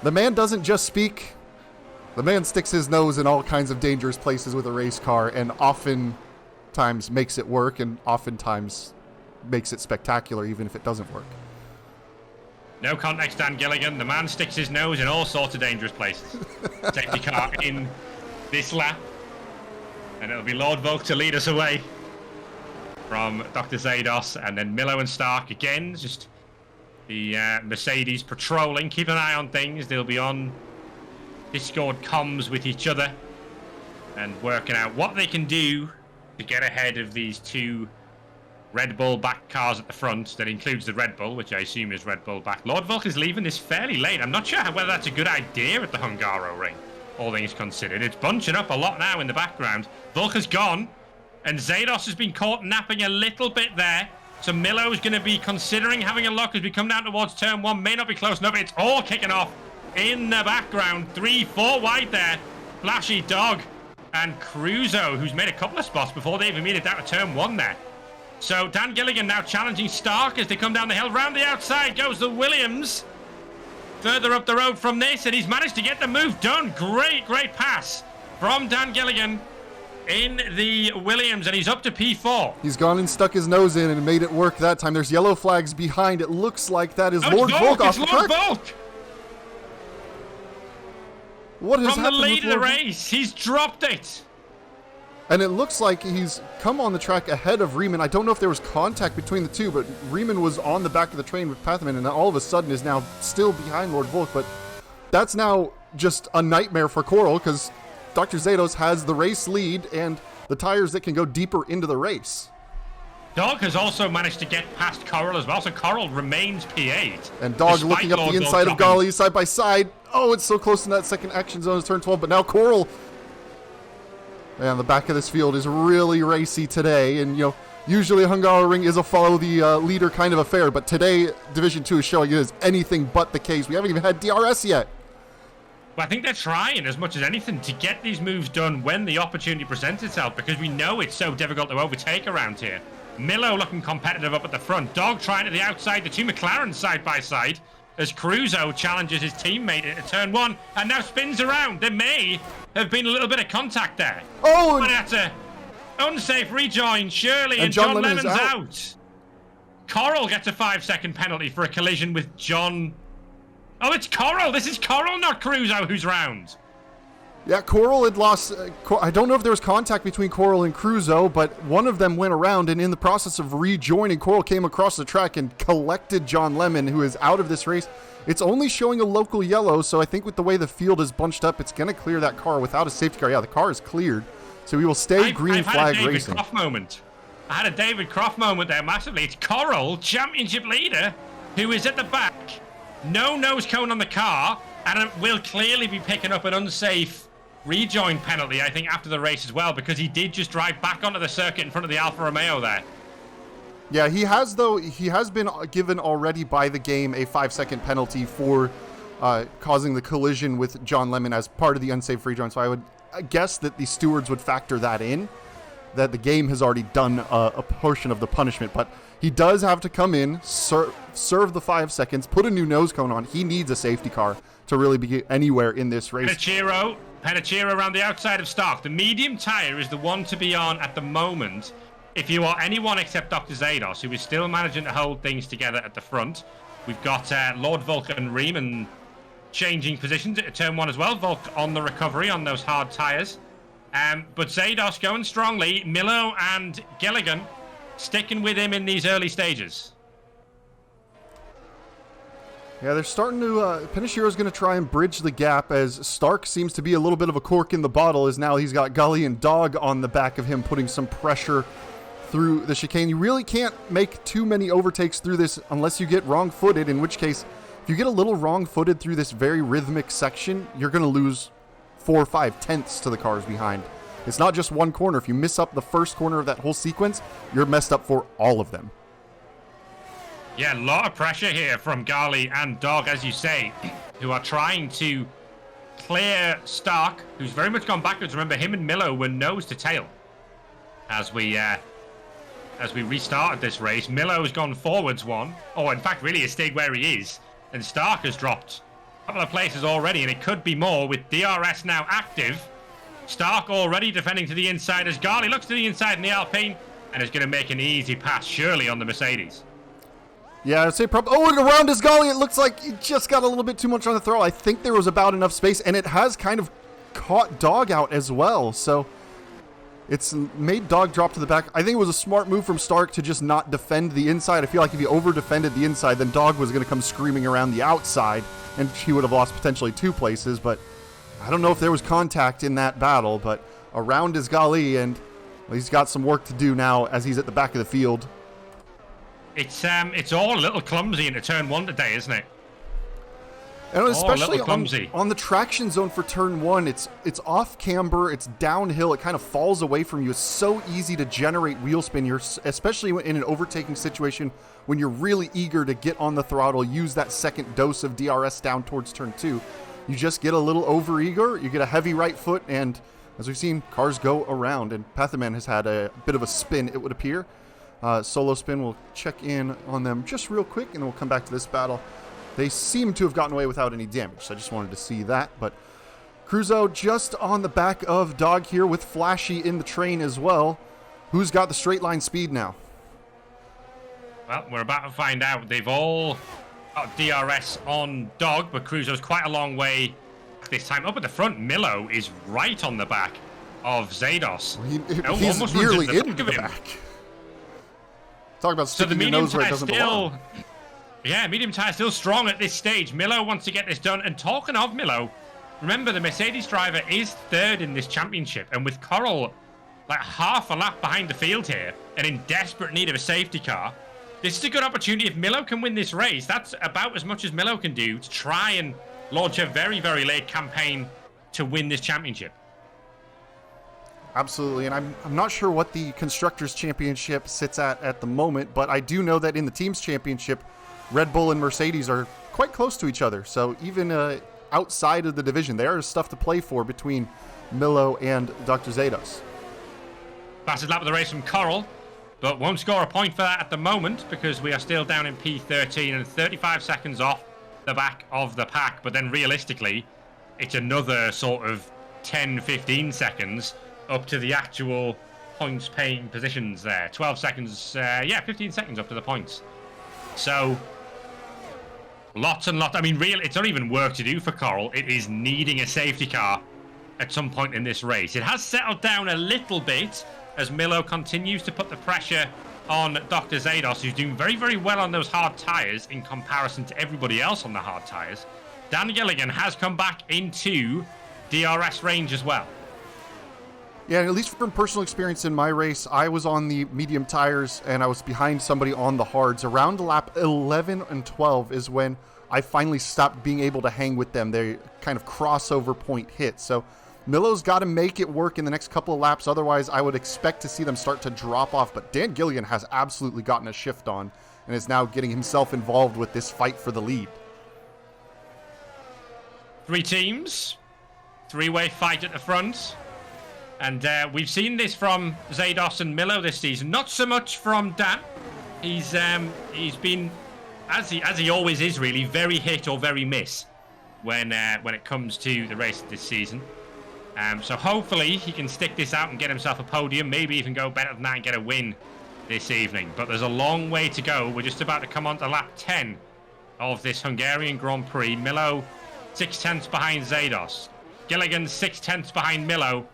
The man doesn't just speak. The man sticks his nose in all kinds of dangerous places with a race car, and oftentimes makes it work, and oftentimes makes it spectacular, even if it doesn't work. No context, Dan Gilligan. The man sticks his nose in all sorts of dangerous places. Safety car in this lap. And it'll be Lord Volk to lead us away from Dr. Zados. And then Milo and Stark again. Just the Mercedes patrolling. Keep an eye on things. They'll be on Discord comms with each other. And working out what they can do to get ahead of these 2 Red Bull back cars at the front. That includes the Red Bull, which I assume is Red Bull back. Lord Volk is leaving this fairly late. I'm not sure whether that's a good idea at the Hungaro ring, all things considered. It's bunching up a lot now in the background. Volk has gone, and Zados has been caught napping a little bit there. So Milo is going to be considering having a look as we come down towards turn 1. May not be close enough. It's all kicking off in the background. 3, 4 wide there. Flashy Dog and Cruzo, who's made a couple of spots before they even made it down to turn 1 there. So Dan Gilligan now challenging Stark as they come down the hill. Round the outside goes the Williams. Further up the road from this, and he's managed to get the move done. Great pass from Dan Gilligan in the Williams, and he's up to P4. He's gone and stuck his nose in and made it work that time. There's yellow flags behind. It looks like that is Lord Volk off the track. Volk. What has happened from the lead of the race? He's dropped it. And it looks like he's come on the track ahead of Riemann. I don't know if there was contact between the two, but Riemann was on the back of the train with Pathman, and all of a sudden is now still behind Lord Volk. But that's now just a nightmare for Coral, because Dr. Zados has the race lead and the tires that can go deeper into the race. Dog has also managed to get past Coral as well, so Coral remains P8. And Dog looking up the inside of Golly side by side. Oh, it's so close in that second action zone is turn 12, but now Coral... Man, the back of this field is really racy today, and usually Hungaroring is a follow the leader kind of affair, but today Division 2 is showing it is anything but the case. We haven't even had DRS yet. But I think they're trying as much as anything to get these moves done when the opportunity presents itself, because we know it's so difficult to overtake around here. Milo looking competitive up at the front. Dog trying to the outside. The two McLarens side by side as Cruzo challenges his teammate into turn one and now spins around. There may have been a little bit of contact there. Oh! But that's a unsafe rejoin, surely, and John John Lemon's Lemon's out. out. Coral gets a 5-second penalty for a collision with John. Oh, it's Coral. This is Coral, not Cruzo, who's round. Yeah, Coral had lost... I don't know if there was contact between Coral and Cruzo, but one of them went around, and in the process of rejoining, Coral came across the track and collected John Lemon, who is out of this race. It's only showing a local yellow, so I think with the way the field is bunched up, it's going to clear that car without a safety car. Yeah, the car is cleared, so we will stay green flag racing. I had a David Croft moment there massively. It's Coral, championship leader, who is at the back. No nose cone on the car, and will clearly be picking up an unsafe rejoin penalty, I think, after the race as well, because he did just drive back onto the circuit in front of the Alfa Romeo there. Yeah, he has been given already by the game a 5-second penalty for causing the collision with John Lemon as part of the unsafe rejoin. So I would guess that the stewards would factor that in, that the game has already done a portion of the punishment. But he does have to come in, serve the 5 seconds, put a new nose cone on. He needs a safety car to really be anywhere in this race. Panachiro around the outside of Stark. The medium tyre is the one to be on at the moment. If you are anyone except Dr. Zados, who is still managing to hold things together at the front. We've got Lord Volk and Riemann changing positions at turn one as well. Volk on the recovery on those hard tyres. But Zados going strongly. Milo and Gilligan sticking with him in these early stages. Yeah, they're starting to... Pinashiro's going to try and bridge the gap as Stark seems to be a little bit of a cork in the bottle, as now he's got Gully and Dog on the back of him, putting some pressure through the chicane. You really can't make too many overtakes through this unless you get wrong-footed, in which case, if you get a little wrong-footed through this very rhythmic section, you're going to lose 4 or 5 tenths to the cars behind. It's not just one corner. If you miss up the first corner of that whole sequence, you're messed up for all of them. Yeah, a lot of pressure here from Gali and Dog, as you say, who are trying to clear Stark, who's very much gone backwards. Remember, him and Milo were nose to tail as we restarted this race. Milo has gone forwards one, or in fact, really has stayed where he is, and Stark has dropped a couple of places already, and it could be more with DRS now active. Stark already defending to the inside as Gali looks to the inside in the Alpine and is going to make an easy pass, surely, on the Mercedes. Yeah, I'd say probably... Oh, and around his Gali, it looks like he just got a little bit too much on the throttle. I think there was about enough space, and it has kind of caught Dog out as well, so it's made Dog drop to the back. I think it was a smart move from Stark to just not defend the inside. I feel like if he over-defended the inside, then Dog was going to come screaming around the outside, and he would have lost potentially 2 places, but I don't know if there was contact in that battle, but around is Gali, and he's got some work to do now as he's at the back of the field. It's all a little clumsy into turn one today, isn't it? And especially on the traction zone for turn one, it's off camber, it's downhill, it kind of falls away from you. It's so easy to generate wheel spin, especially in an overtaking situation when you're really eager to get on the throttle, use that second dose of DRS down towards turn two. You just get a little over-eager, you get a heavy right foot, and as we've seen, cars go around, and Pathaman has had a bit of a spin, it would appear. Solo spin, we'll check in on them just real quick, and we'll come back to this battle. They seem to have gotten away without any damage, so I just wanted to see that. But Cruzo just on the back of Dog here with Flashy in the train as well. Who's got the straight line speed now? Well, we're about to find out. They've all got DRS on Dog, but Cruzo's quite a long way this time. Up at the front, Milo is right on the back of Zados. He's nearly in the back. Talk about sticking your nose where it doesn't belong. Yeah, medium tire still strong at this stage. Milo wants to get this done. And talking of Milo, remember the Mercedes driver is third in this championship. And with Coral like half a lap behind the field here and in desperate need of a safety car, this is a good opportunity. If Milo can win this race, that's about as much as Milo can do to try and launch a very, very late campaign to win this championship. Absolutely, and I'm not sure what the Constructors' Championship sits at the moment, but I do know that in the Teams' Championship, Red Bull and Mercedes are quite close to each other. So even outside of the division. There is stuff to play for between Milo and Dr. Zados. Fastest lap of the race from Coral, but won't score a point for that at the moment because we are still down in P13 and 35 seconds off the back of the pack. But then realistically, it's another sort of 10-15 seconds up to the actual points paying positions there. 12 seconds, 15 seconds up to the points. So lots and lots. I mean, it's not even work to do for Coral. It is needing a safety car at some point in this race. It has settled down a little bit as Milo continues to put the pressure on Dr. Zados, who's doing very, very well on those hard tyres in comparison to everybody else on the hard tyres. Dan Gilligan has come back into DRS range as well. Yeah, at least from personal experience in my race, I was on the medium tires and I was behind somebody on the hards. Around lap 11 and 12 is when I finally stopped being able to hang with them. They kind of crossover point hit. So Milo's got to make it work in the next couple of laps. Otherwise, I would expect to see them start to drop off. But Dan Gilligan has absolutely gotten a shift on and is now getting himself involved with this fight for the lead. 3 teams, 3-way fight at the front. And we've seen this from Zados and Milo this season. Not so much from Dan. He's been, as he always is, really, very hit or very miss when it comes to the race this season. So hopefully he can stick this out and get himself a podium, maybe even go better than that and get a win this evening. But there's a long way to go. We're just about to come on to lap 10 of this Hungarian Grand Prix. Milo 6/10 behind Zados. Gilligan 6/10 behind Milo.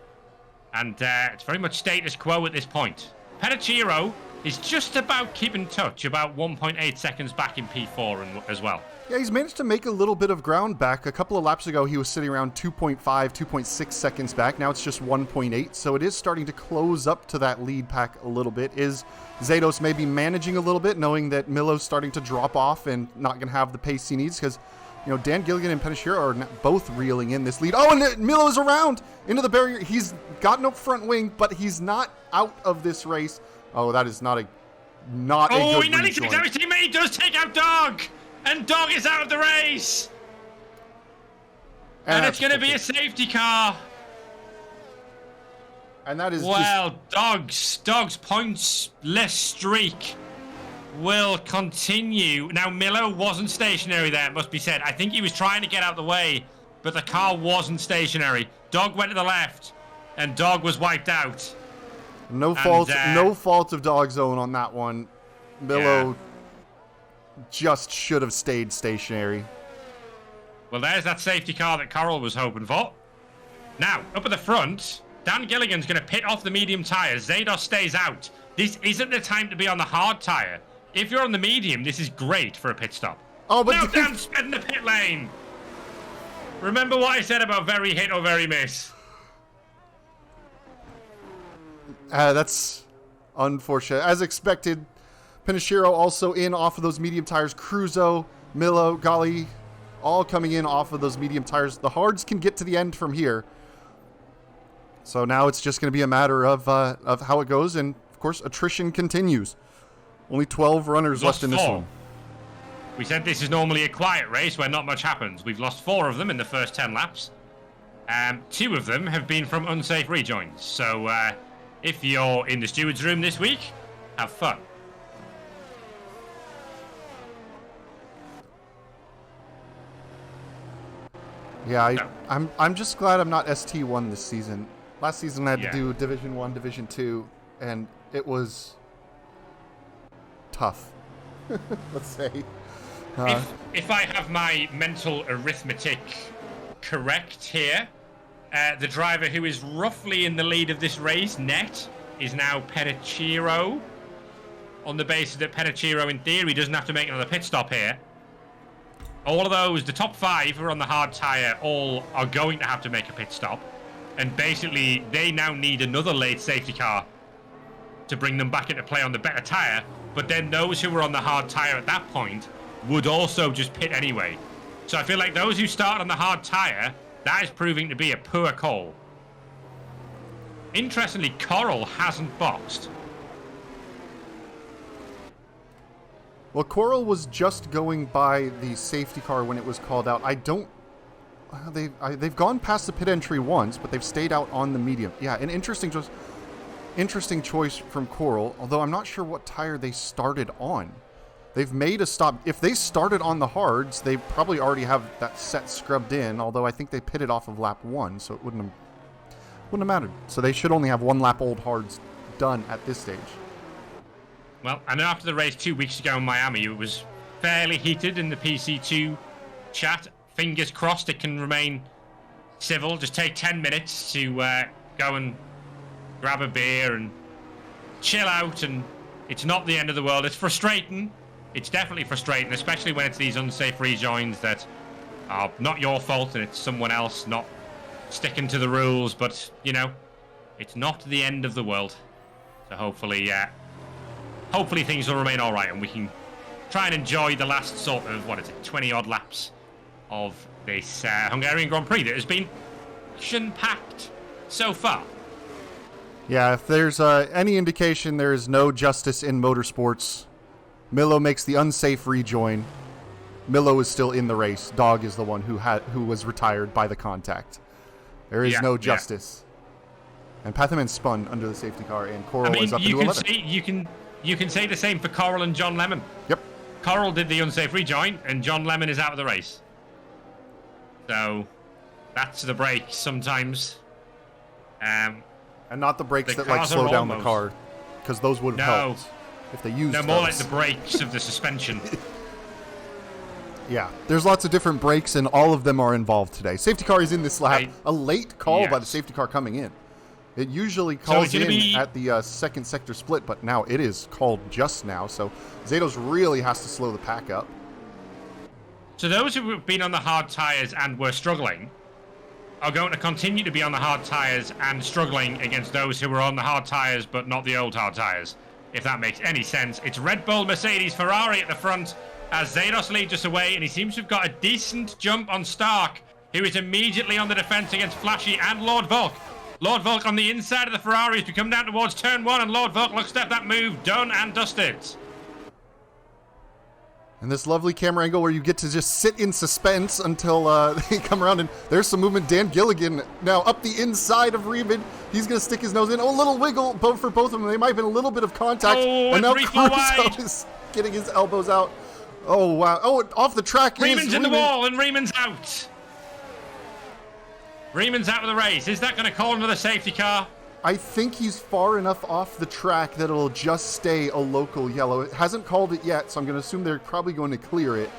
And it's very much status quo at this point. Pediciro is just about keeping touch, about 1.8 seconds back in P4 as well. Yeah, he's managed to make a little bit of ground back. A couple of laps ago, he was sitting around 2.5, 2.6 seconds back. Now it's just 1.8, so it is starting to close up to that lead pack a little bit. Is Zados maybe managing a little bit, knowing that Milo's starting to drop off and not going to have the pace he needs? Because, you know, Dan Gilligan and Pediciro are both reeling in this lead. Oh, and Milo's around into the barrier. He's got no front wing, but he's not out of this race. Oh, that is not a good he nearly takes out his teammate. He does take out Dog. And Dog is out of the race. And it's going to be a safety car. And that is Dog's points-less streak will continue. Now, Milo wasn't stationary there, it must be said. I think he was trying to get out of the way, but the car wasn't stationary. Dog went to the left, and Dog was wiped out. No fault of Dog's own on that one. Milo just should have stayed stationary. Well, there's that safety car that Coral was hoping for. Now, up at the front, Dan Gilligan's going to pit off the medium tyres. Zados stays out. This isn't the time to be on the hard tyre. If you're on the medium, this is great for a pit stop. Oh, but now Dan's sped in the pit lane. Remember what I said about very hit or very miss? That's unfortunate. As expected, Pediciro also in off of those medium tires. Cruzo, Milo, Gali, all coming in off of those medium tires. The hards can get to the end from here. So now it's just going to be a matter of how it goes. And, of course, attrition continues. Only 12 runners left in this one. We said this is normally a quiet race where not much happens. We've lost 4 of them in the first 10 laps. 2 of them have been from unsafe rejoins. So if you're in the steward's room this week, have fun. Yeah, I'm just glad I'm not ST1 this season. Last season I had to do Division 1, Division 2, and it was tough, let's say. If I have my mental arithmetic correct here, the driver who is roughly in the lead of this race, net, is now Pediciro, on the basis that Pediciro, in theory, doesn't have to make another pit stop here. All of those, the top 5 who are on the hard tyre, all are going to have to make a pit stop. And basically, they now need another late safety car to bring them back into play on the better tyre. But then those who were on the hard tyre at that point would also just pit anyway. So I feel like those who start on the hard tyre, that is proving to be a poor call. Interestingly, Coral hasn't boxed. Well, Coral was just going by the safety car when it was called out. I don't they've gone past the pit entry once, but they've stayed out on the medium. Yeah, an interesting choice from Coral, although I'm not sure what tire they started on. They've made a stop. If they started on the hards, they probably already have that set scrubbed in, although I think they pitted off of lap 1, so it wouldn't have mattered. So they should only have 1 lap old hards done at this stage. Well, and after the race 2 weeks ago in Miami, it was fairly heated in the PC2 chat. Fingers crossed it can remain civil. Just take 10 minutes to go and grab a beer and chill out, and it's not the end of the world. It's frustrating. It's definitely frustrating, especially when it's these unsafe rejoins that are not your fault and it's someone else not sticking to the rules. But, you know, it's not the end of the world. So hopefully things will remain all right and we can try and enjoy the last sort of, 20-odd laps of this Hungarian Grand Prix that has been action-packed so far. Yeah, if there's any indication there is no justice in motorsports, Milo makes the unsafe rejoin. Milo is still in the race. Dog is the one who was retired by the contact. There is no justice. Yeah. And Pathaman spun under the safety car, and Coral is up into 11. You can say the same for Coral and John Lemon. Yep. Coral did the unsafe rejoin, and John Lemon is out of the race. So that's the break sometimes. And not the brakes that slow down the car, because those would have helped if they used those. More like the brakes of the suspension. Yeah, there's lots of different brakes, and all of them are involved today. Safety car is in this lap. A late call by the safety car coming in. It usually calls in at the second sector split, but now it is called just now, so Zados really has to slow the pack up. So those who have been on the hard tyres and were struggling are going to continue to be on the hard tyres and struggling against those who were on the hard tyres but not the old hard tyres, if that makes any sense. It's Red Bull, Mercedes, Ferrari at the front as Zados leads us away, and he seems to have got a decent jump on Stark, who is immediately on the defence against Flashy and Lord Volk. Lord Volk on the inside of the Ferrari as we come down towards turn 1, and Lord Volk looks to have that move done and dusted. And this lovely camera angle where you get to just sit in suspense until they come around, and there's some movement. Dan Gilligan now up the inside of Riemann. He's going to stick his nose in. Oh, a little wiggle for both of them. They might have been a little bit of contact. Oh, and now Caruso is getting his elbows out. Oh, wow. Oh, off the track Riemann's in the wall, and Riemann's out. Riemann's out of the race. Is that going to call another safety car? I think he's far enough off the track that it'll just stay a local yellow. It hasn't called it yet, so I'm going to assume they're probably going to clear it.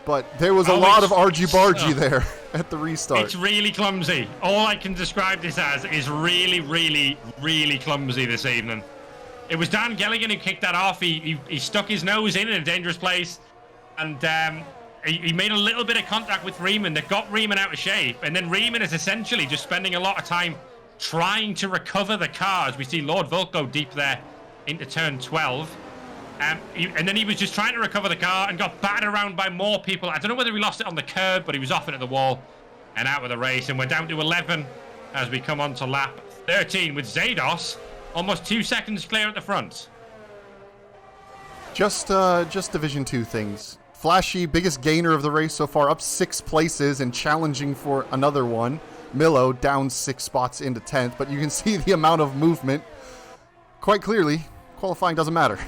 But there was a lot of argy-bargy there at the restart. It's really clumsy. All I can describe this as is really, really, really clumsy this evening. It was Dan Gilligan who kicked that off. He stuck his nose in a dangerous place, and he made a little bit of contact with Riemann that got Riemann out of shape, and then Riemann is essentially just spending a lot of time trying to recover the car as we see Lord Volk go deep there into turn 12. And then he was just trying to recover the car and got battered around by more people. I don't know whether he lost it on the curb, but he was off it at the wall and out of the race. And we're down to 11 as we come on to lap 13 with Zados almost 2 seconds clear at the front. Just Division 2 things. Flashy, biggest gainer of the race so far, up 6 places and challenging for another one. Milo down 6 spots into 10th, but you can see the amount of movement quite clearly. Qualifying doesn't matter.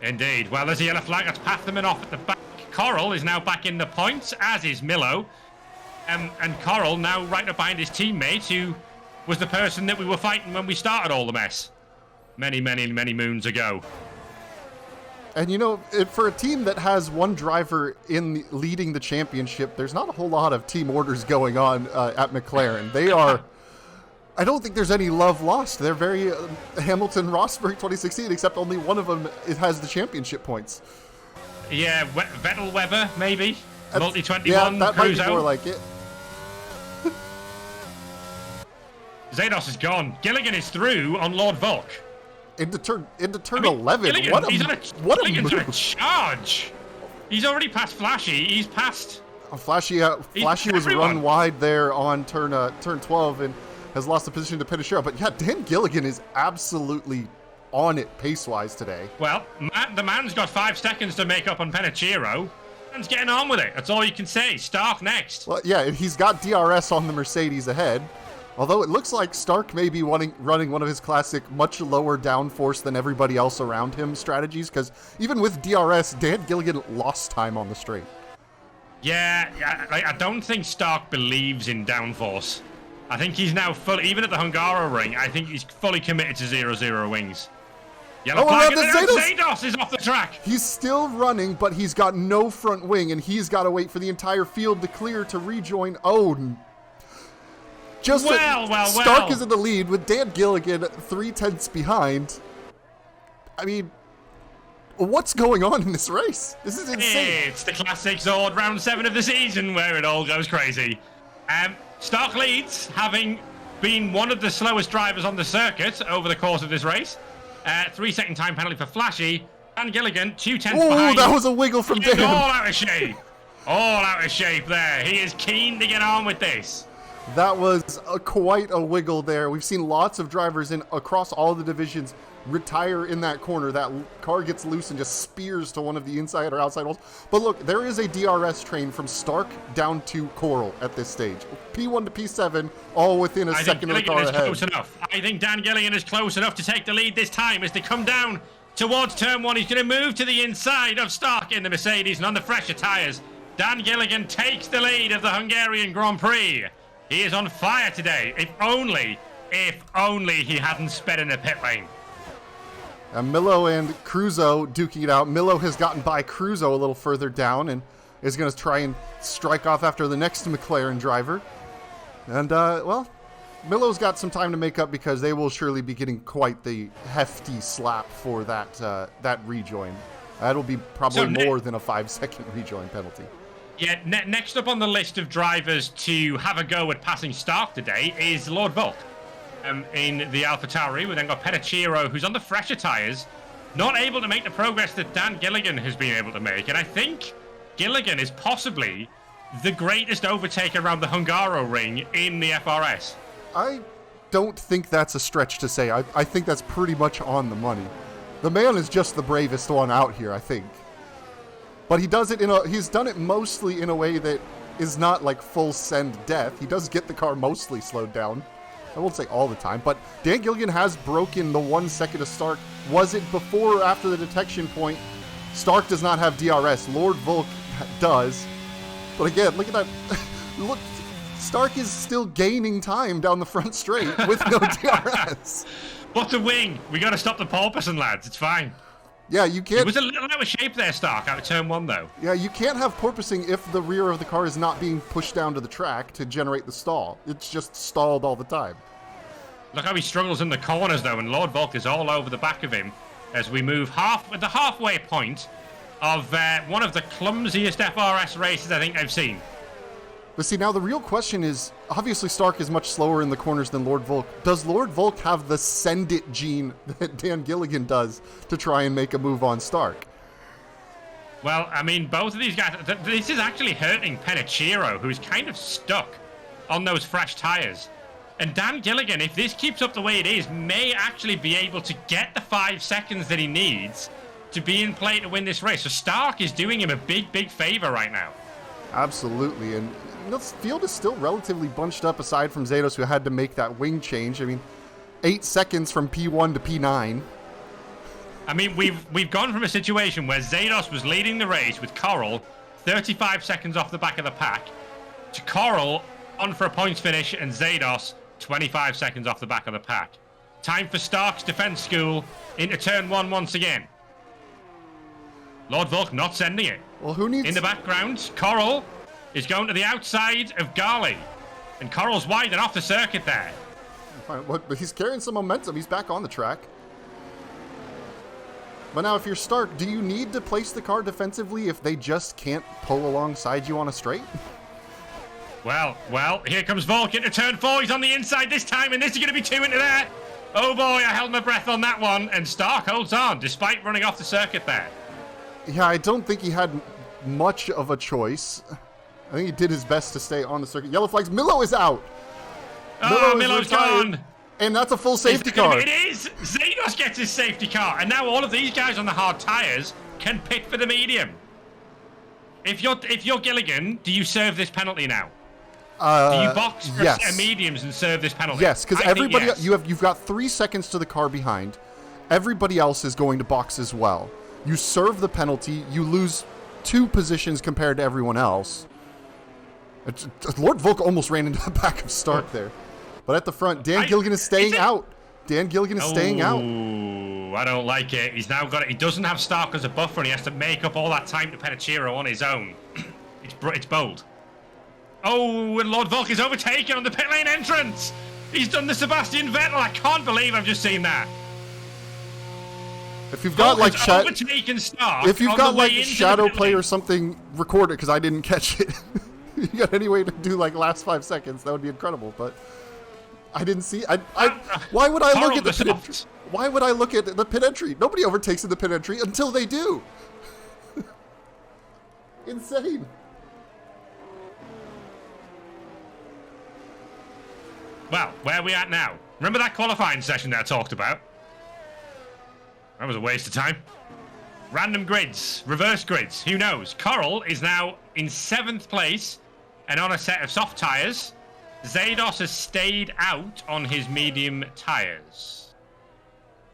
Indeed. Well, there's a yellow flag. That's Pathaman off at the back. Coral is now back in the points, as is Milo. And Coral now right up behind his teammate, who was the person that we were fighting when we started all the mess. Many, many, many moons ago. And you know, for a team that has one driver leading the championship, there's not a whole lot of team orders going on at McLaren. They are... I don't think there's any love lost. They're very Hamilton-Rosberg 2016, except only one of them has the championship points. Yeah, Vettel-Weber, maybe. Multi-21, yeah, that Cruzo. Might be more like it. Zados is gone. Gilligan is through on Lord Volk. Into turn 11. Gilligan, what a Gilligan's move. on a charge. He's already passed Flashy. He's passed... Flashy was run wide there on turn 12 and has lost the position to Pinachero. But yeah, Dan Gilligan is absolutely on it pace-wise today. Well, the man's got 5 seconds to make up on Pinachero, Man's getting on with it. That's all you can say. Stark next. Well, yeah, he's got DRS on the Mercedes ahead. Although it looks like Stark may be running one of his classic much lower downforce than everybody else around him strategies, because even with DRS, Dan Gilligan lost time on the straight. Yeah, I don't think Stark believes in downforce. I think he's now even at the Hungaroring, I think he's fully committed to 0-0 wings. Yellow flag, and Zados is off the track. He's still running, but he's got no front wing, and he's got to wait for the entire field to clear to rejoin. Oh, Stark is in the lead with Dan Gilligan 3/10 behind. I mean, what's going on in this race? This is insane. It's the classic Zord round 7 of the season where it all goes crazy. Stark leads, having been one of the slowest drivers on the circuit over the course of this race. 3-second time penalty for Flashy. Dan Gilligan, 2/10 behind. Oh, that was a wiggle from Dan. All out of shape. All out of shape there. He is keen to get on with this. That was quite a wiggle there. We've seen lots of drivers across all the divisions retire in that corner. That car gets loose and just spears to one of the inside or outside walls. But look, there is a DRS train from Stark down to Coral at this stage. P1 to P7, all within a second of the car ahead. Close enough. I think Dan Gilligan is close enough to take the lead this time as they come down towards turn 1. He's going to move to the inside of Stark in the Mercedes and on the fresher tyres. Dan Gilligan takes the lead of the Hungarian Grand Prix. He is on fire today. If only he hadn't sped in the pit lane. And Milo and Cruzo duking it out. Milo has gotten by Cruzo a little further down and is going to try and strike off after the next McLaren driver. And, well, Milo's got some time to make up because they will surely be getting quite the hefty slap for that rejoin. That'll be probably more than a 5-second rejoin penalty. Yeah, next up on the list of drivers to have a go at passing Stark today is Lord Volk. In the AlphaTauri, we then got Petachiro, who's on the fresher tyres, not able to make the progress that Dan Gilligan has been able to make. And I think Gilligan is possibly the greatest overtaker around the Hungaroring in the FRS. I don't think that's a stretch to say. I think that's pretty much on the money. The man is just the bravest one out here, I think. But he does it he's done it mostly in a way that is not like full send death. He does get the car mostly slowed down. I won't say all the time, but Dan Gilligan has broken the 1 second of Stark. Was it before or after the detection point? Stark does not have DRS. Lord Volk does. But again, look at that. Look, Stark is still gaining time down the front straight with no DRS. What's a wing? We got to stop the porpoising, lads. It's fine. Yeah, you can't. It was a little out of shape there, Stark, out of turn 1, though. Yeah, you can't have porpoising if the rear of the car is not being pushed down to the track to generate the stall. It's just stalled all the time. Look how he struggles in the corners, though, and Lord Volk is all over the back of him as we move at the halfway point of one of the clumsiest FRS races I think I've seen. But see, now the real question is, obviously Stark is much slower in the corners than Lord Volk. Does Lord Volk have the send it gene that Dan Gilligan does to try and make a move on Stark? Well, I mean, both of these guys, this is actually hurting Petachiro, who's kind of stuck on those fresh tyres. And Dan Gilligan, if this keeps up the way it is, may actually be able to get the 5 seconds that he needs to be in play to win this race. So Stark is doing him a big, big favor right now. Absolutely, and the field is still relatively bunched up aside from Zados, who had to make that wing change. I mean, 8 seconds from P1 to P9. I mean, we've gone from a situation where Zados was leading the race with Coral 35 seconds off the back of the pack to Coral on for a points finish and Zados 25 seconds off the back of the pack. Time for Stark's defense school into turn 1 once again. Lord Volk not sending it. Well, who needs... In the background, Coral is going to the outside of Garley. And Coral's wide and off the circuit there. But he's carrying some momentum. He's back on the track. But now, if you're Stark, do you need to place the car defensively if they just can't pull alongside you on a straight? Well, here comes Volk into turn 4. He's on the inside this time, and this is going to be 2 into there. Oh boy, I held my breath on that one. And Stark holds on, despite running off the circuit there. Yeah, I don't think he had much of a choice. I think he did his best to stay on the circuit. Yellow flags. Milo is out. Oh, Milo's gone. And that's a full safety car. It is. Zados gets his safety car. And now all of these guys on the hard tyres can pit for the medium. If you're Gilligan, do you serve this penalty now? Do you box for yes. mediums and serve this penalty? Yes, because everybody yes. you've got 3 seconds to the car behind. Everybody else is going to box as well. You serve the penalty. You lose 2 positions compared to everyone else. Lord Volk almost ran into the back of Stark there, but at the front, Dan Gilligan is staying out. Dan Gilligan is staying out. I don't like it. He's now got it. He doesn't have Stark as a buffer, and he has to make up all that time to Penachiro on his own. It's bold. Oh, and Lord Volk is overtaken on the pit lane entrance. He's done the Sebastian Vettel. I can't believe I've just seen that. If you've got like if you've got like Shadow Play or something, record it because I didn't catch it. You got any way to do like last 5 seconds? That would be incredible. But I didn't see. Why would I look at the pit entry? Why would I look at the pit entry? Nobody overtakes in the pit entry until they do. Insane. Well, where are we at now? Remember that qualifying session that I talked about? That was a waste of time. Random grids, reverse grids, who knows? Coral is now in 7th place and on a set of soft tyres. Zados has stayed out on his medium tyres.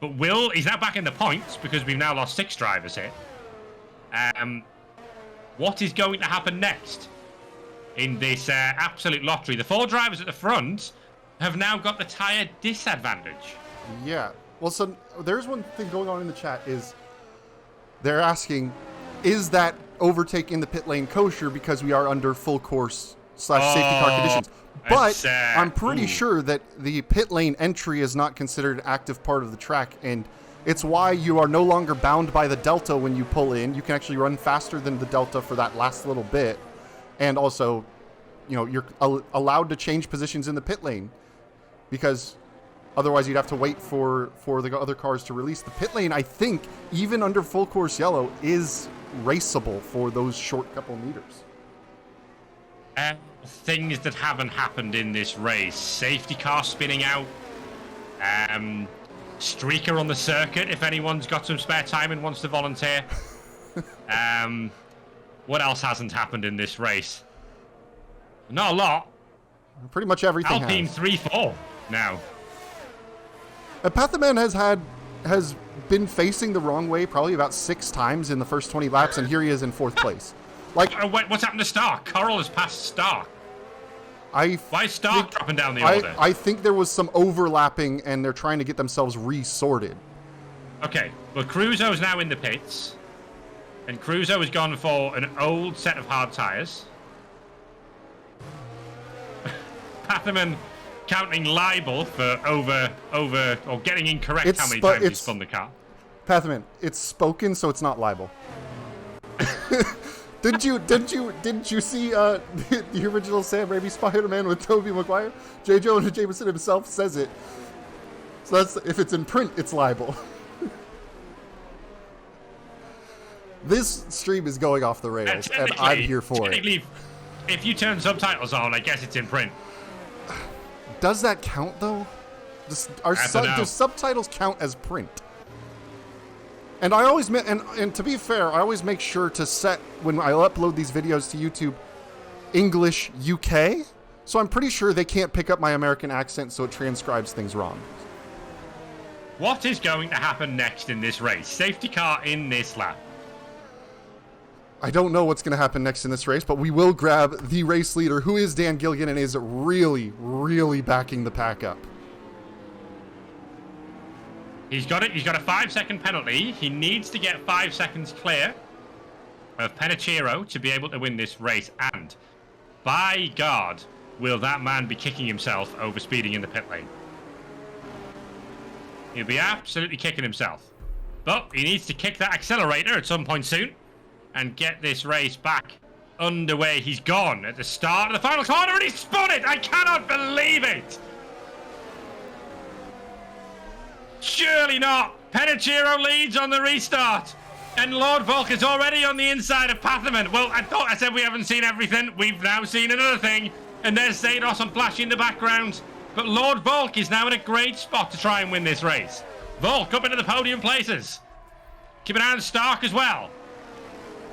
But he's now back in the points because we've now lost 6 drivers here. What is going to happen next in this absolute lottery? The 4 drivers at the front have now got the tyre disadvantage. Yeah. Well, so there's one thing going on in the chat is they're asking, is that overtake in the pit lane kosher because we are under full course / safety car conditions? But I'm pretty sure that the pit lane entry is not considered an active part of the track, and it's why you are no longer bound by the delta when you pull in. You can actually run faster than the delta for that last little bit, and also, you know, you're allowed to change positions in the pit lane because otherwise you'd have to wait for the other cars to release. The pit lane, I think, even under full course yellow, is raceable for those short couple meters. Things that haven't happened in this race. Safety car spinning out. Streaker on the circuit if anyone's got some spare time and wants to volunteer. What else hasn't happened in this race? Not a lot. Pretty much everything Alpine 3-4 now. Pathaman has been facing the wrong way probably about 6 times in the first 20 laps, and here he is in 4th place. Like, what's happened to Stark? Coral has passed Stark. Why is Stark dropping down the order? I think there was some overlapping, and they're trying to get themselves resorted. Okay, well, Crusoe's now in the pits, and Crusoe has gone for an old set of hard tyres. Pathaman counting libel for or getting incorrect how many times he spun the car. Pathaman, it's spoken, so it's not libel. Didn't you see the original Sam Raimi Spider-Man with Tobey Maguire? J. Jonah Jameson himself says it. So that's, if it's in print, it's libel. This stream is going off the rails, and I'm here for it. If you turn subtitles on, I guess it's in print. Does that count, though? Do subtitles count as print? And I always and to be fair, I always make sure to set, when I upload these videos to YouTube, English UK. So I'm pretty sure they can't pick up my American accent, so it transcribes things wrong. What is going to happen next in this race? Safety car in this lap. I don't know what's going to happen next in this race, but we will grab the race leader, who is Dan Gilligan, and is really, really backing the pack up. He's got it. He's got a 5-second penalty. He needs to get 5 seconds clear of Penachiro to be able to win this race. And by God, will that man be kicking himself over speeding in the pit lane? He'll be absolutely kicking himself. But he needs to kick that accelerator at some point soon and get this race back underway. He's gone at the start of the final corner and he's spun it. I cannot believe it. Surely not. Penachiro leads on the restart. And Lord Volk is already on the inside of Pathaman. Well, I said we haven't seen everything. We've now seen another thing. And there's Zados and Flash in the background. But Lord Volk is now in a great spot to try and win this race. Volk up into the podium places. Keep an eye on Stark as well.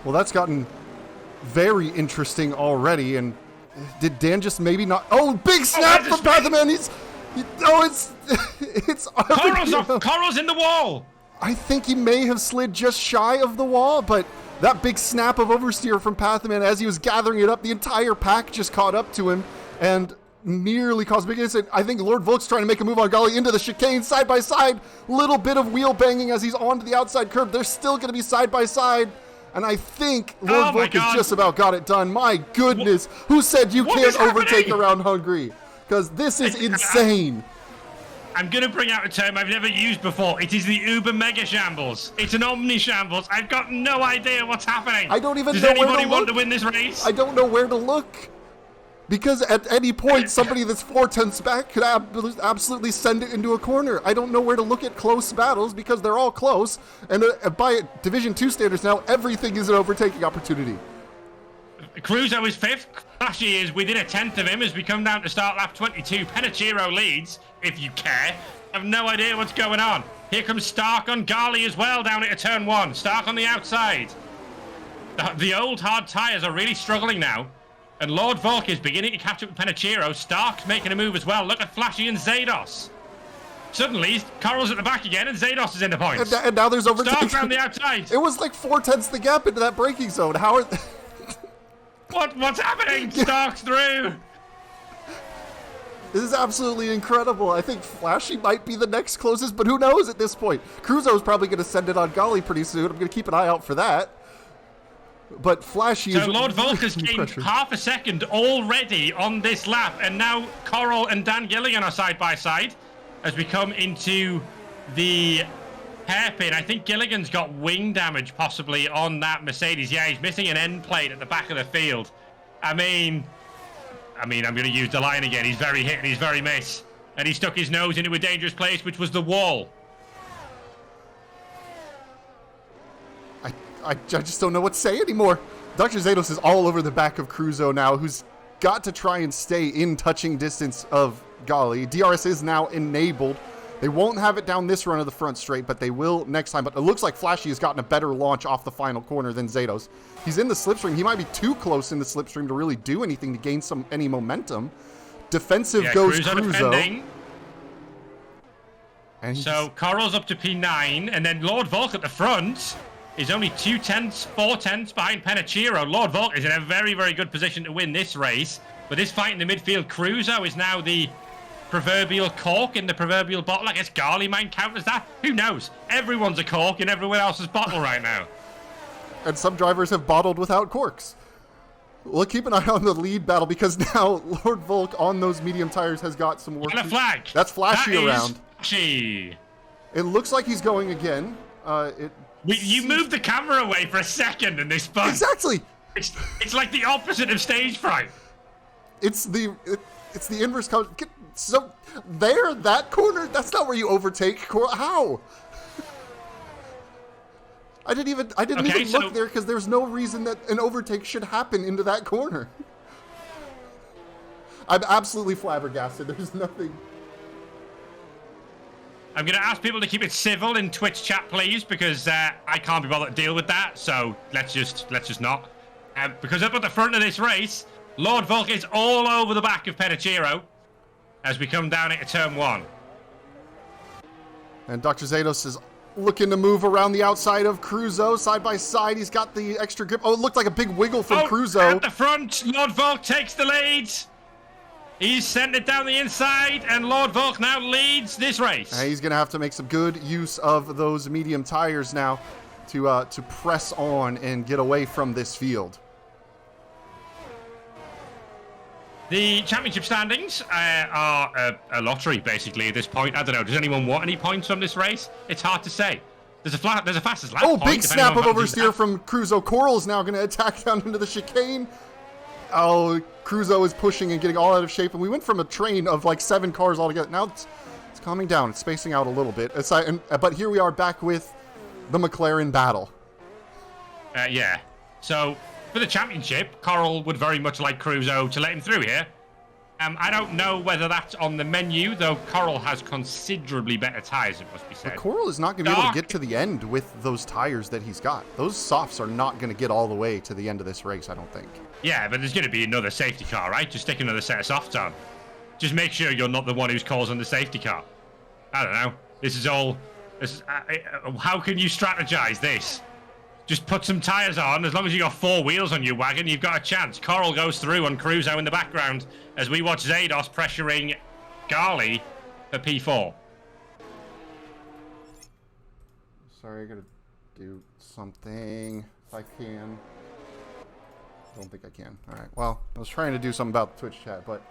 Well, that's gotten very interesting already. And did Dan just maybe not? Oh, big snap from Pathman. It's Coral's in the wall. I think he may have slid just shy of the wall, but that big snap of oversteer from Pathman as he was gathering it up, the entire pack just caught up to him and nearly caused a big incident. I think Lord Volk's trying to make a move on Golly into the chicane, side by side. Little bit of wheel banging as he's onto the outside curb. They're still going to be side by side. And I think Lord Volk has just about got it done. My goodness. Who said you can't overtake around Hungary? Because this is insane. I'm going to bring out a term I've never used before. It is the Uber Mega Shambles. It's an Omni Shambles. I've got no idea what's happening. I don't even know where to look. Does anybody want to win this race? I don't know where to look. Because at any point, somebody that's 4/10 back could absolutely send it into a corner. I don't know where to look at close battles because they're all close. And by Division 2 standards now, everything is an overtaking opportunity. Cruzo is 5th. Flashy is within a 10th of him as we come down to start lap 22. Penachiro leads, if you care. I have no idea what's going on. Here comes Stark on Garley as well down into turn 1. Stark on the outside. The old hard tyres are really struggling now. And Lord Volk is beginning to catch up with Penachiro. Stark's making a move as well. Look at Flashy and Zados. Suddenly, Coral's at the back again, and Zados is in the points. And now there's overtaking. Stark round the outside. It was like 4/10 the gap into that braking zone. How are... What's happening? Stark's through. This is absolutely incredible. I think Flashy might be the next closest, but who knows at this point? Cruzo's probably going to send it on Golly pretty soon. I'm going to keep an eye out for that. But Flashy is... So Lord Volk has gained half a second already on this lap, and now Coral and Dan Gilligan are side by side as we come into the hairpin. I think Gilligan's got wing damage possibly on that Mercedes. Yeah, he's missing an end plate at the back of the field. I mean, I'm going to use the line again. He's very hit and he's very miss. And he stuck his nose into a dangerous place, which was the wall. I just don't know what to say anymore. Dr. Zados is all over the back of Cruzo now, who's got to try and stay in touching distance of Golly. DRS is now enabled. They won't have it down this run of the front straight, but they will next time. But it looks like Flashy has gotten a better launch off the final corner than Zados. He's in the slipstream. He might be too close in the slipstream to really do anything to gain any momentum. Defensive goes Cruzo. And so Coral's up to P9, and then Lord Volk at the front is only 4/10 behind Penachiro. Lord Volk is in a very, very good position to win this race. But this fight in the midfield, Cruzo is now the proverbial cork in the proverbial bottle. I guess Garley might count as that. Who knows? Everyone's a cork in everyone else's bottle right now. And some drivers have bottled without corks. We'll keep an eye on the lead battle because now Lord Volk on those medium tires has got some work. And a flag. That's Flashy around. Flashy. It looks like he's going again. You moved the camera away for a second in this fun. Exactly. It's like the opposite of stage fright. It's the inverse. So there, that corner. That's not where you overtake. How? I didn't even look there because there's no reason that an overtake should happen into that corner. I'm absolutely flabbergasted. There's nothing. I'm going to ask people to keep it civil in Twitch chat, please, because I can't be bothered to deal with that. So let's just not. Because up at the front of this race, Lord Volk is all over the back of Penachiro as we come down into turn 1. And Dr. Zados is looking to move around the outside of Cruzo, side by side. He's got the extra grip. Oh, it looked like a big wiggle from Cruzo. At the front, Lord Volk takes the lead. He's sent it down the inside, and Lord Volk now leads this race. And he's going to have to make some good use of those medium tires now to press on and get away from this field. The championship standings are a lottery, basically, at this point. I don't know. Does anyone want any points from this race? It's hard to say. There's a fastest lap point. Oh, big snap of oversteer from Cruzo. Coral is now going to attack down into the chicane. Oh, Cruzo is pushing and getting all out of shape. And we went from a train of like 7 cars altogether. Now it's calming down. It's spacing out a little bit. But here we are back with the McLaren battle. Yeah. So for the championship, Coral would very much like Cruzo to let him through here. I don't know whether that's on the menu, though Coral has considerably better tyres, it must be said. But Coral is not going to be able to get to the end with those tires that he's got. Those softs are not going to get all the way to the end of this race, I don't think. Yeah, but there's going to be another safety car, right? Just stick another set of softs on. Just make sure you're not the one who's causing the safety car. I don't know. How can you strategize this? Just put some tyres on. As long as you got 4 wheels on your wagon, you've got a chance. Coral goes through on Cruzo in the background as we watch Zados pressuring Garly for P4. Sorry, I gotta do something if I can. Don't think I can. All right. Well, I was trying to do something about the Twitch chat, but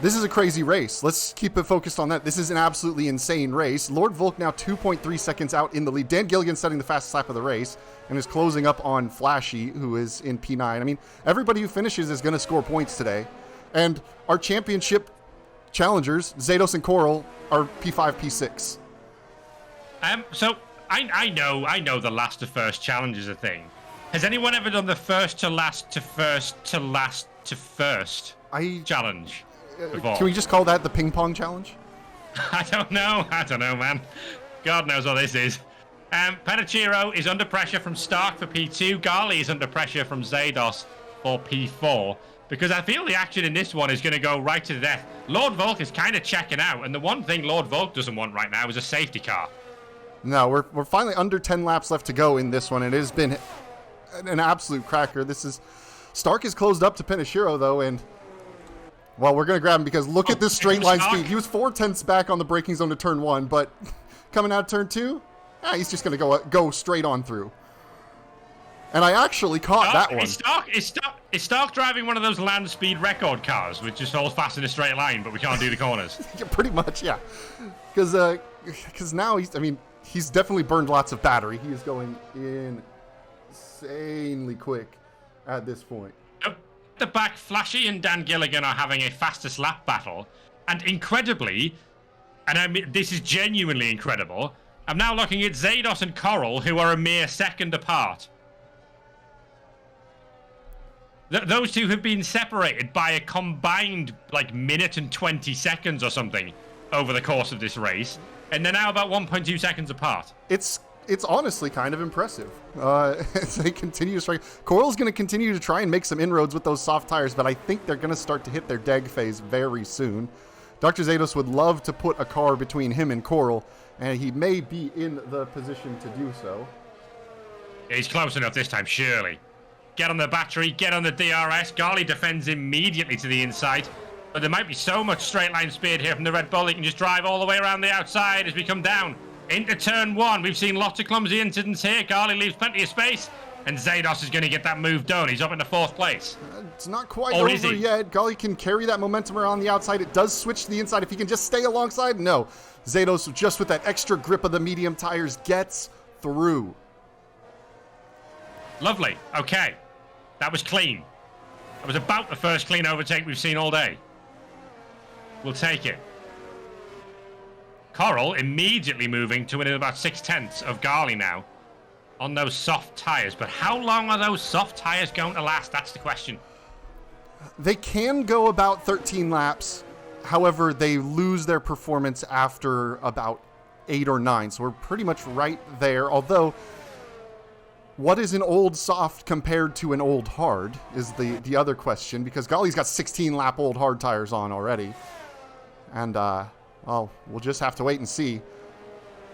this is a crazy race. Let's keep it focused on that. This is an absolutely insane race. Lord Volk now 2.3 seconds out in the lead. Dan Gilligan setting the fastest lap of the race and is closing up on Flashy, who is in P9. I mean, everybody who finishes is going to score points today. And our championship challengers, Zados and Coral, are P5, P6. So I know the last to first challenge is a thing. Has anyone ever done the first to last to first to last to first challenge? Can we just call that the ping pong challenge? I don't know, man. God knows what this is. Penachiro is under pressure from Stark for P2. Garly is under pressure from Zados for P4. Because I feel the action in this one is going to go right to the death. Lord Volk is kind of checking out. And the one thing Lord Volk doesn't want right now is a safety car. No, we're finally under 10 laps left to go in this one. It has been an absolute cracker. Stark is closed up to Penachiro, though, and well, we're going to grab him because look at this straight line speed. He was 4/10 back on the braking zone to turn 1, but coming out of turn 2, he's just going to go straight on through. And I actually caught that one. Is Stark driving one of those land speed record cars, which just holds fast in a straight line, but we can't do the corners? Yeah, pretty much, yeah. Because now he's definitely burned lots of battery. He is going insanely quick at this point. The back, Flashy and Dan Gilligan are having a fastest lap battle, and incredibly, and I mean this is genuinely incredible, I'm now looking at Zados and Coral, who are a mere second apart. Those two have been separated by a combined minute and 20 seconds or something over the course of this race, and they're now about 1.2 seconds apart. It's honestly kind of impressive. As they continue to strike. Coral's going to continue to try and make some inroads with those soft tires, but I think they're going to start to hit their deg phase very soon. Dr. Zados would love to put a car between him and Coral, and he may be in the position to do so. He's close enough this time, surely. Get on the battery, get on the DRS. Garly defends immediately to the inside. But there might be so much straight line speed here from the Red Bull, he can just drive all the way around the outside as we come down. Into turn 1, we've seen lots of clumsy incidents here. Garly leaves plenty of space, and Zados is going to get that move done. He's up into 4th place. It's not quite over yet. Garly can carry that momentum around the outside. It does switch to the inside. If he can just stay alongside, no. Zados, just with that extra grip of the medium tires, gets through. Lovely. Okay. That was clean. That was about the first clean overtake we've seen all day. We'll take it. Coral immediately moving to within about 6/10 of Garly now on those soft tyres. But how long are those soft tyres going to last? That's the question. They can go about 13 laps. However, they lose their performance after about 8 or 9. So we're pretty much right there. Although, what is an old soft compared to an old hard is the other question. Because Garly's got 16 lap old hard tires on already. And, well, we'll just have to wait and see.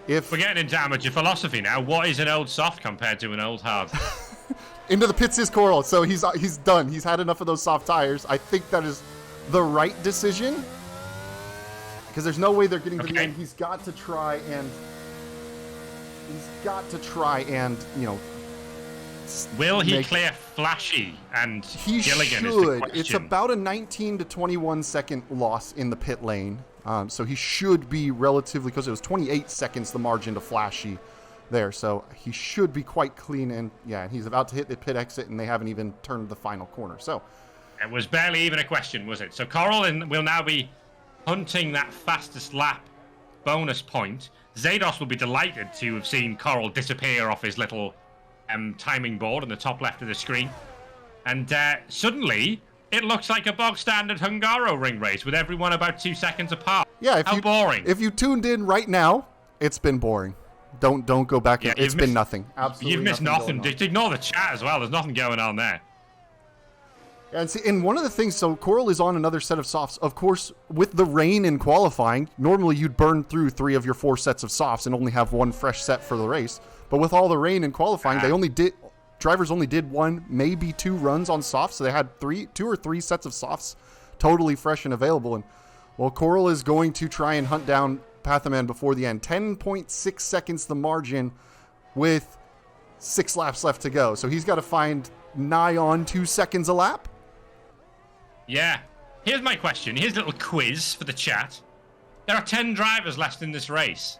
If we're getting into amateur philosophy now, what is an old soft compared to an old hard? Into the pits is Coral, so he's done. He's had enough of those soft tires. I think that is the right decision because there's no way they're getting to the end. He's got to try and will he clear Flashy and he Gilligan? Should. Is the question. It's about a 19 to 21 second loss in the pit lane. So he should be relatively, because it was 28 seconds the margin to Flashy there. So he should be quite clean. And yeah, he's about to hit the pit exit and they haven't even turned the final corner. So it was barely even a question, was it? So Coral will now be hunting that fastest lap bonus point. Zados will be delighted to have seen Coral disappear off his little timing board on the top left of the screen. And suddenly, it looks like a bog standard Hungaroring race with everyone about 2 seconds apart. Yeah, How boring. If you tuned in right now, it's been boring. Don't go back. Yeah, it's been nothing. Absolutely, you've missed nothing. Just ignore the chat as well. There's nothing going on there. And see, and one of the things, so Coral is on another set of softs. Of course, with the rain in qualifying, normally you'd burn through 3 of your 4 sets of softs and only have 1 fresh set for the race. But with all the rain in qualifying, drivers only did 1, maybe 2 runs on softs. So they had 2 or 3 sets of softs totally fresh and available. And well, Coral is going to try and hunt down Pathaman before the end. 10.6 seconds the margin with 6 laps left to go. So he's got to find nigh on 2 seconds a lap. Yeah. Here's my question. Here's a little quiz for the chat. There are 10 drivers left in this race.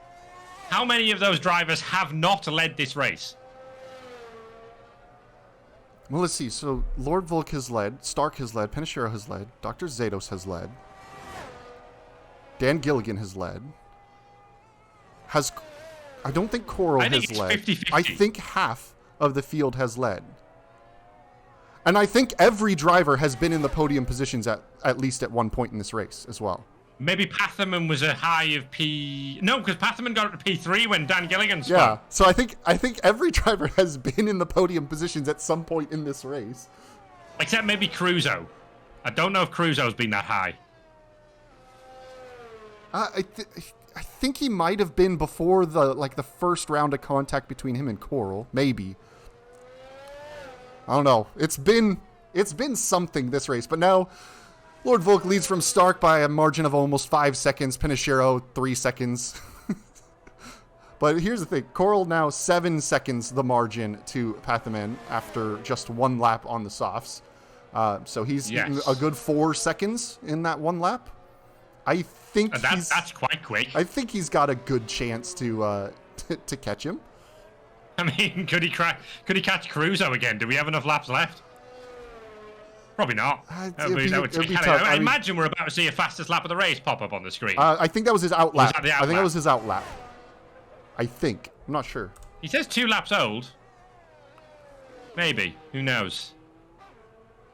How many of those drivers have not led this race? Well, let's see. So Lord Volk has led, Stark has led, Penashiro has led, Dr. Zados has led, Dan Gilligan has led. I don't think Coral has led. 50-50. I think half of the field has led. And I think every driver has been in the podium positions at least at one point in this race as well. Maybe Pathaman was a high of P... No, because Pathaman got up to P3 when Dan Gilligan spun. Yeah, so I think every driver has been in the podium positions at some point in this race. Except maybe Cruzo. I don't know if Cruzo's been that high. I think he might have been before the first round of contact between him and Coral, maybe. I don't know. It's been something this race, but now Lord Volk leads from Stark by a margin of almost 5 seconds. Penashiro 3 seconds. But here's the thing: Coral now 7 seconds the margin to Pathaman after just 1 lap on the softs. So he's getting a good 4 seconds in that 1 lap. I think that's quite quick. I think he's got a good chance to catch him. I mean, could he catch Cruzo again? Do we have enough laps left? Probably not. It'd be tough. I imagine we're about to see a fastest lap of the race pop up on the screen. I think that was his out lap. I think that was his out lap. I think. I'm not sure. He says 2 laps old. Maybe. Who knows?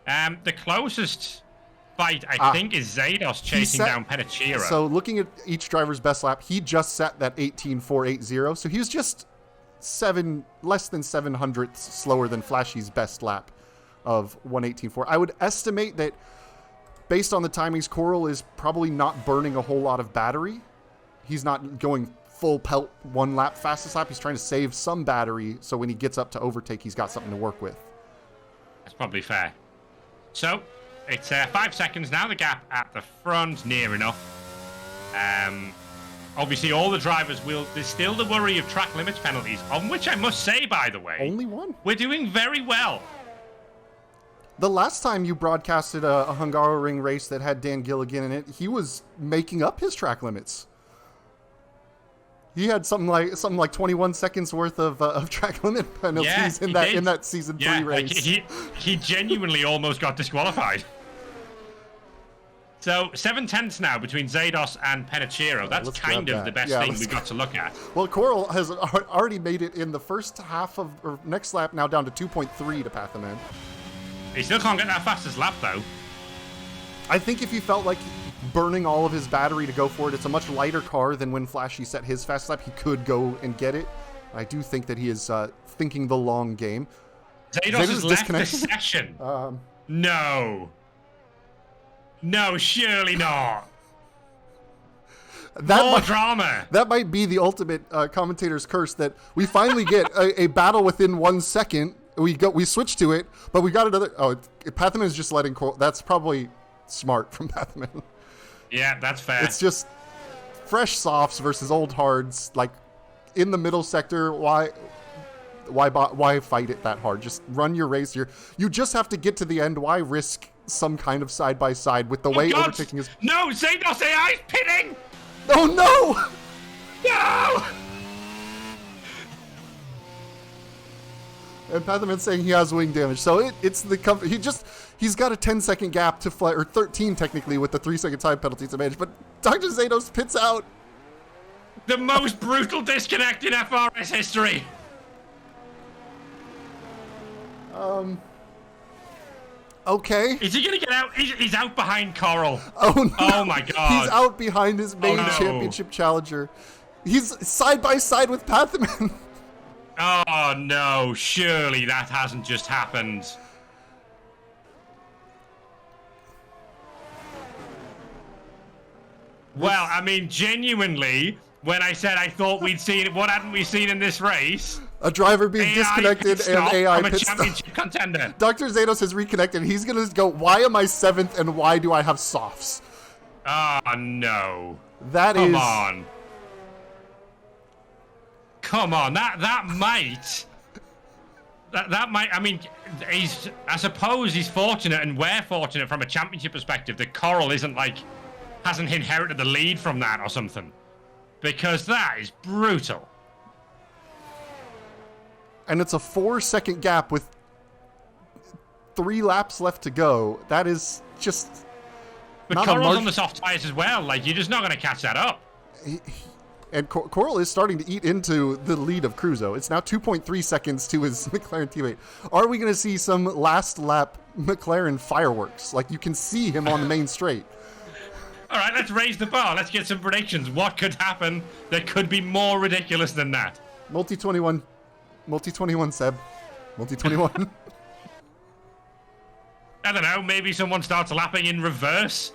The closest fight, I think, is Zados chasing down Penachiro. So looking at each driver's best lap, he just set that 18.480. So he was just less than 700ths slower than Flashy's best lap of 1:18.4. I would estimate that based on the timings, Coral is probably not burning a whole lot of battery. He's not going full pelt 1 lap fastest lap. He's trying to save some battery so when he gets up to overtake, he's got something to work with. That's probably fair. So it's 5 seconds now. The gap at the front, near enough. Obviously, all the drivers there's still the worry of track limits penalties, on which I must say, by the way, only 1. We're doing very well. The last time you broadcasted a Hungaroring race that had Dan Gilligan in it, he was making up his track limits. He had something like 21 seconds worth of track limit penalties in that season 3 race. Like he genuinely almost got disqualified. So 7/10 now between Zados and Penachiro. That's kind of the best thing we've got to look at. Well, Coral has already made it in the first half or next lap, now down to 2.3 to Pathaman. He still can't get that fastest lap, though. I think if he felt like burning all of his battery to go for it, it's a much lighter car than when Flashy set his fast lap. He could go and get it. I do think that he is thinking the long game. Zados has left the session. No, surely not. More drama. That might be the ultimate commentator's curse, that we finally get a battle within 1 second. We switch to it, but we got another. Oh, Pathaman is just letting Coral. That's probably smart from Pathaman. Yeah, that's fair. It's just fresh softs versus old hards, like in the middle sector. Why fight it that hard? Just run your race. You just have to get to the end. Why risk some kind of side by side with the way overtaking is? No, Zados AI is pitting. Oh no! No! And Pathaman's saying he has wing damage, so it's the comfort. He's got a 10-second gap to fly, or 13 technically with the 3-second time penalty to manage. But Dr. Zados pits out. The most brutal disconnect in FRS history. Okay. Is he gonna get out? He's out behind Coral. Oh no. Oh my god. He's out behind his main no. championship challenger. He's side by side with Pathaman. Oh no, surely that hasn't just happened. Well, I mean, genuinely, when I said I thought we'd seen it, what hadn't we seen in this race? A driver being disconnected and AI pit pit stop. I'm a championship contender. Dr. Zados has reconnected. He's going to go, why am I 7th and why do I have softs? Oh no. Come on. Come on, that might... That might, I mean, I suppose he's fortunate, and we're fortunate from a championship perspective that Coral isn't like, hasn't inherited the lead from that or something. Because that is brutal. And it's a 4-second gap with 3 laps left to go. That is just... But Coral's on the soft tires as well, like, you're just not going to catch that up. And Coral is starting to eat into the lead of Cruzo. It's now 2.3 seconds to his McLaren teammate. Are we going to see some last lap McLaren fireworks? Like, you can see him on the main straight. All right, let's raise the bar. Let's get some predictions. What could happen that could be more ridiculous than that? Multi-21, Seb. Multi-21. I don't know, maybe someone starts lapping in reverse.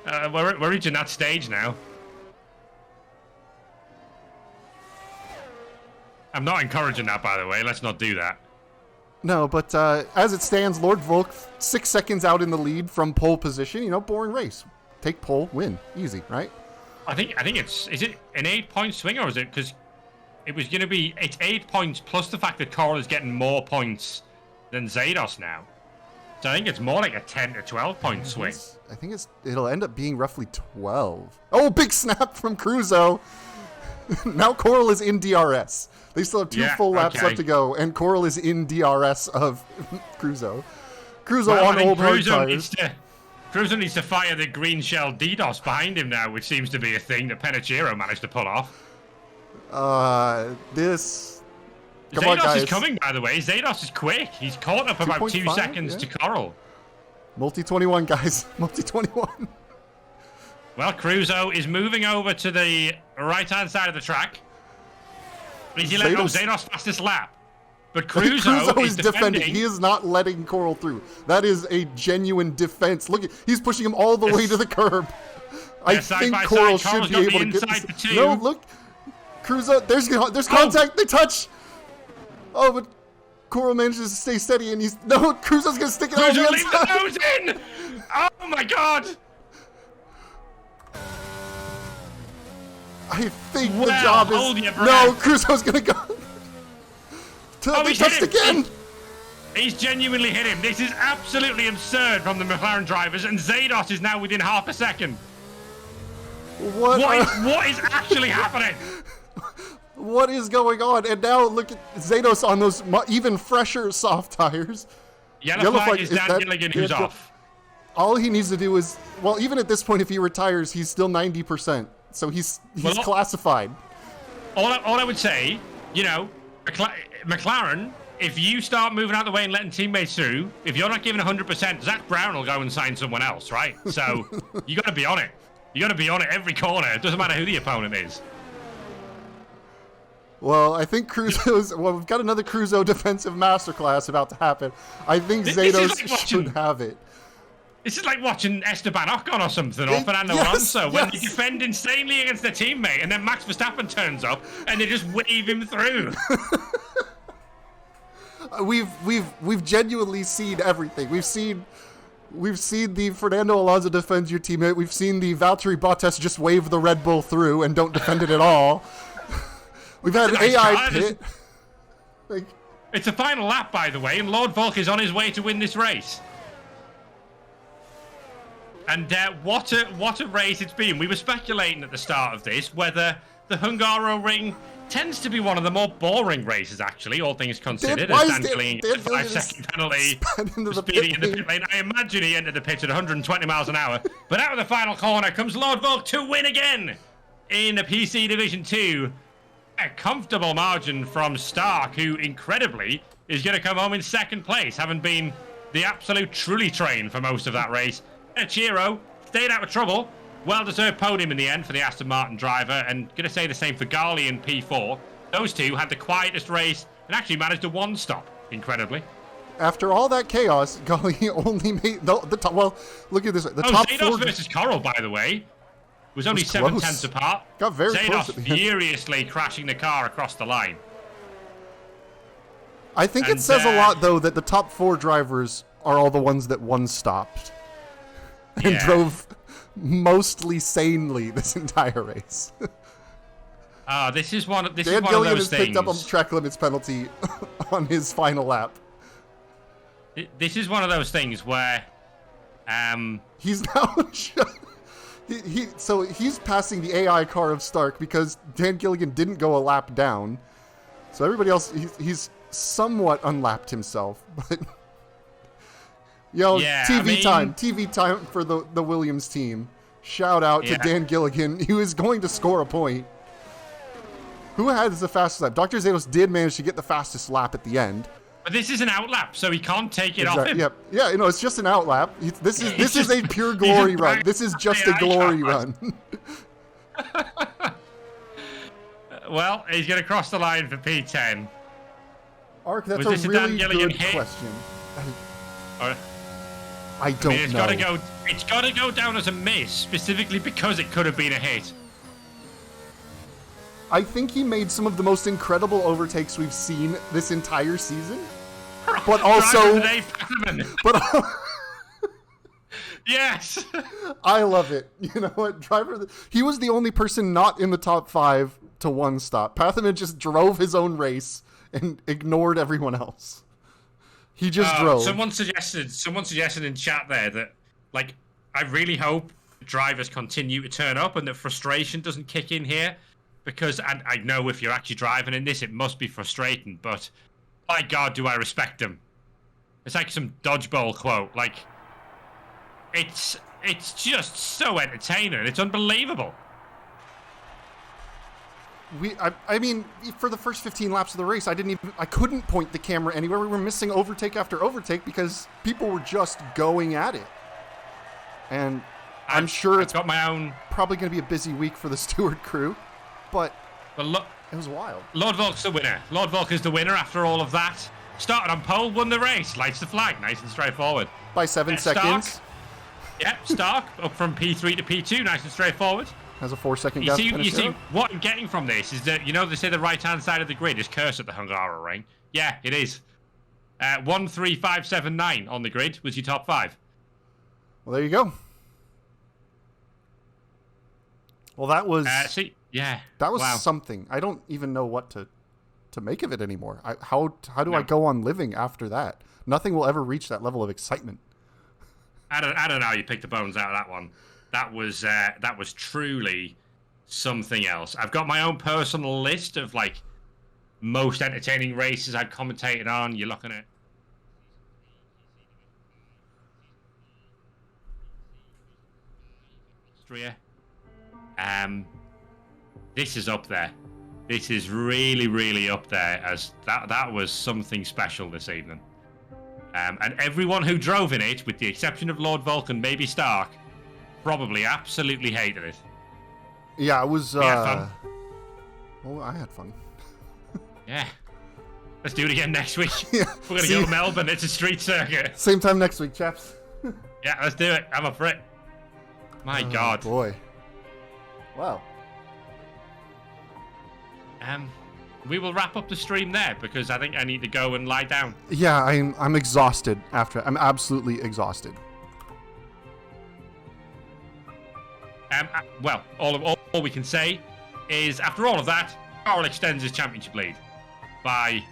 We're reaching that stage now. I'm not encouraging that, by the way. Let's not do that. No, but as it stands, Lord Volk 6 seconds out in the lead from pole position. You know, boring race. Take pole, win. Easy, right? I think it's... Is it an 8-point swing, or is it... Because it was going to be... It's 8 points plus the fact that Coral is getting more points than Zados now. So I think it's more like a 10 to 12 point swing. I think it'll end up being roughly 12. Oh, big snap from Cruzo. Now Coral is in DRS. They still have 2 full laps left to go, and Coral is in DRS of Cruzo. Cruzo on old hard tires. Cruzo needs to fire the green shell DDoS behind him now, which seems to be a thing that Penichiro managed to pull off. Come on, guys. Zados is coming, by the way. Zados is quick. He's caught up about 2 seconds to Coral. Multi-21, guys. Multi-21. Well, Cruzo is moving over to the right-hand side of the track. He's let go Zados' fastest lap. But Cruzo is defending. He is not letting Coral through. That is a genuine defense. Look, he's pushing him all the way to the curb. I think Coral should be able to get... No, look. Cruzo, there's contact. They touch. Oh, but Coral manages to stay steady, and Cruzo's going to stick it out the inside. Cruzo leaves the nose in! Oh, my God. I think the job is... No, Cruzo's going to go... They touched again! He's genuinely hit him. This is absolutely absurd from the McLaren drivers, and Zados is now within half a second. What is actually happening? What is going on? And now look at Zados on those even fresher soft tires. Yellow flag is Dan Gilligan, who's off. All he needs to do is... Well, even at this point, if he retires, he's still 90%. So he's classified. All I would say, you know, McLaren, if you start moving out the way and letting teammates through, if you're not giving 100%, Zach Brown will go and sign someone else, right? So you got to be on it. You got to be on it every corner. It doesn't matter who the opponent is. Well, I think Cruzo's... Well, we've got another Cruzo defensive masterclass about to happen. I think Zados should have it. This is like watching Esteban Ocon or something, or Fernando Alonso, when they defend insanely against their teammate, and then Max Verstappen turns up, and they just wave him through. We've genuinely seen everything. We've seen the Fernando Alonso defend your teammate. We've seen the Valtteri Bottas just wave the Red Bull through and don't defend it at all. We've had an AI pit. It's a final lap, by the way, and Lord Volk is on his way to win this race. And what a race it's been. We were speculating at the start of this whether the Hungaroring tends to be one of the more boring races, actually, all things considered. As Dan Gilligan gets a 5-second penalty for speeding in the pit lane. I imagine he entered the pit at 120 miles an hour. But out of the final corner comes Lord Volk to win again in the PC Division 2. A comfortable margin from Stark, who incredibly is going to come home in second place, having been the absolute trolley train for most of that race. Chiro stayed out of trouble. Well-deserved podium in the end for the Aston Martin driver, and going to say the same for Garly in P4. Those two had the quietest race and actually managed a one-stop, incredibly. After all that chaos, Garly only made the top. Well, look at this. The top Zados 4 versus Coral, by the way, was only was 7 close. tenths apart. Got very Zados close at the end. furiously crashing the car across the line. I think it says a lot, though, that the top 4 drivers are all the ones that one-stopped and drove mostly sanely this entire race. This is one. This Dan is one Gilligan of those has picked things. up a track limits penalty on his final lap. This is one of those things where, He's now so he's passing the AI car of Stark because Dan Gilligan didn't go a lap down. So everybody else, he's somewhat unlapped himself, but TV time for the Williams team. Shout out to Dan Gilligan, who is going to score a point. Who has the fastest lap? Dr. Zados did manage to get the fastest lap at the end. But this is an outlap, so he can't take it off him. Yep. Yeah, it's just an outlap. This is a pure glory run. This is just a glory run. Well, he's going to cross the line for P10. Ark, that's a really good question. I don't know. It's got to go down as a miss, specifically because it could have been a hit. I think he made some of the most incredible overtakes we've seen this entire season. But also... Yes! I love it. You know what? He was the only person not in the top 5 to one stop. Pathaman just drove his own race and ignored everyone else. He just drove. Someone suggested in chat there that, like, I really hope drivers continue to turn up and that frustration doesn't kick in here. Because, and I know if you're actually driving in this, it must be frustrating, but by God, do I respect them. It's like some dodgeball quote. Like, it's just so entertaining. It's unbelievable. I mean, for the first 15 laps of the race, I couldn't point the camera anywhere. We were missing overtake after overtake because people were just going at it. And I'm sure it's probably going to be a busy week for the Stewart crew. But it was wild. Lord Volk's the winner. Lord Volk is the winner after all of that. Started on pole, won the race, lights the flag, nice and straightforward. By 7 seconds. Stark up from P3 to P2, nice and straightforward. Has a 4-second gap. You see, what I'm getting from this is that, they say the right-hand side of the grid is cursed at the Hungary ring. Yeah, it is. 1, 3, 5, 7, 9 on the grid was your top 5. Well, there you go. Well, that was... that was something. I don't even know what to make of it anymore. How do I go on living after that? Nothing will ever reach that level of excitement. I don't know how you picked the bones out of that one. That was truly something else. I've got my own personal list of like most entertaining races I've commentated on. You're looking at Austria. This is up there. This is really, really up there, as that was something special this evening. And everyone who drove in it, with the exception of Lord Volk and maybe Stark, probably absolutely hated it. Yeah, it was... We had fun. Well, I had fun. Yeah. Let's do it again next week. We're going to go to Melbourne. It's a street circuit. Same time next week, chaps. Yeah, let's do it. I'm up for it. My God. Boy. Wow. We will wrap up the stream there because I think I need to go and lie down. Yeah, I'm exhausted after. I'm absolutely exhausted. Well, all we can say is after all of that, Carl extends his championship lead by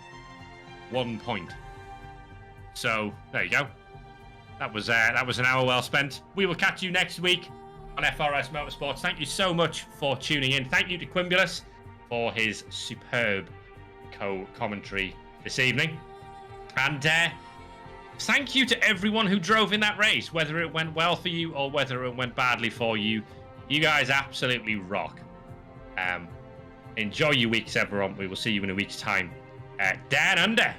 1 point. So there you go. That was an hour well spent. We will catch you next week on FRS Motorsports. Thank you so much for tuning in. Thank you to Quimulus for his superb co-commentary this evening. And thank you to everyone who drove in that race, whether it went well for you or whether it went badly for you. You guys absolutely rock. Enjoy your weeks, everyone. We will see you in a week's time. Down Under.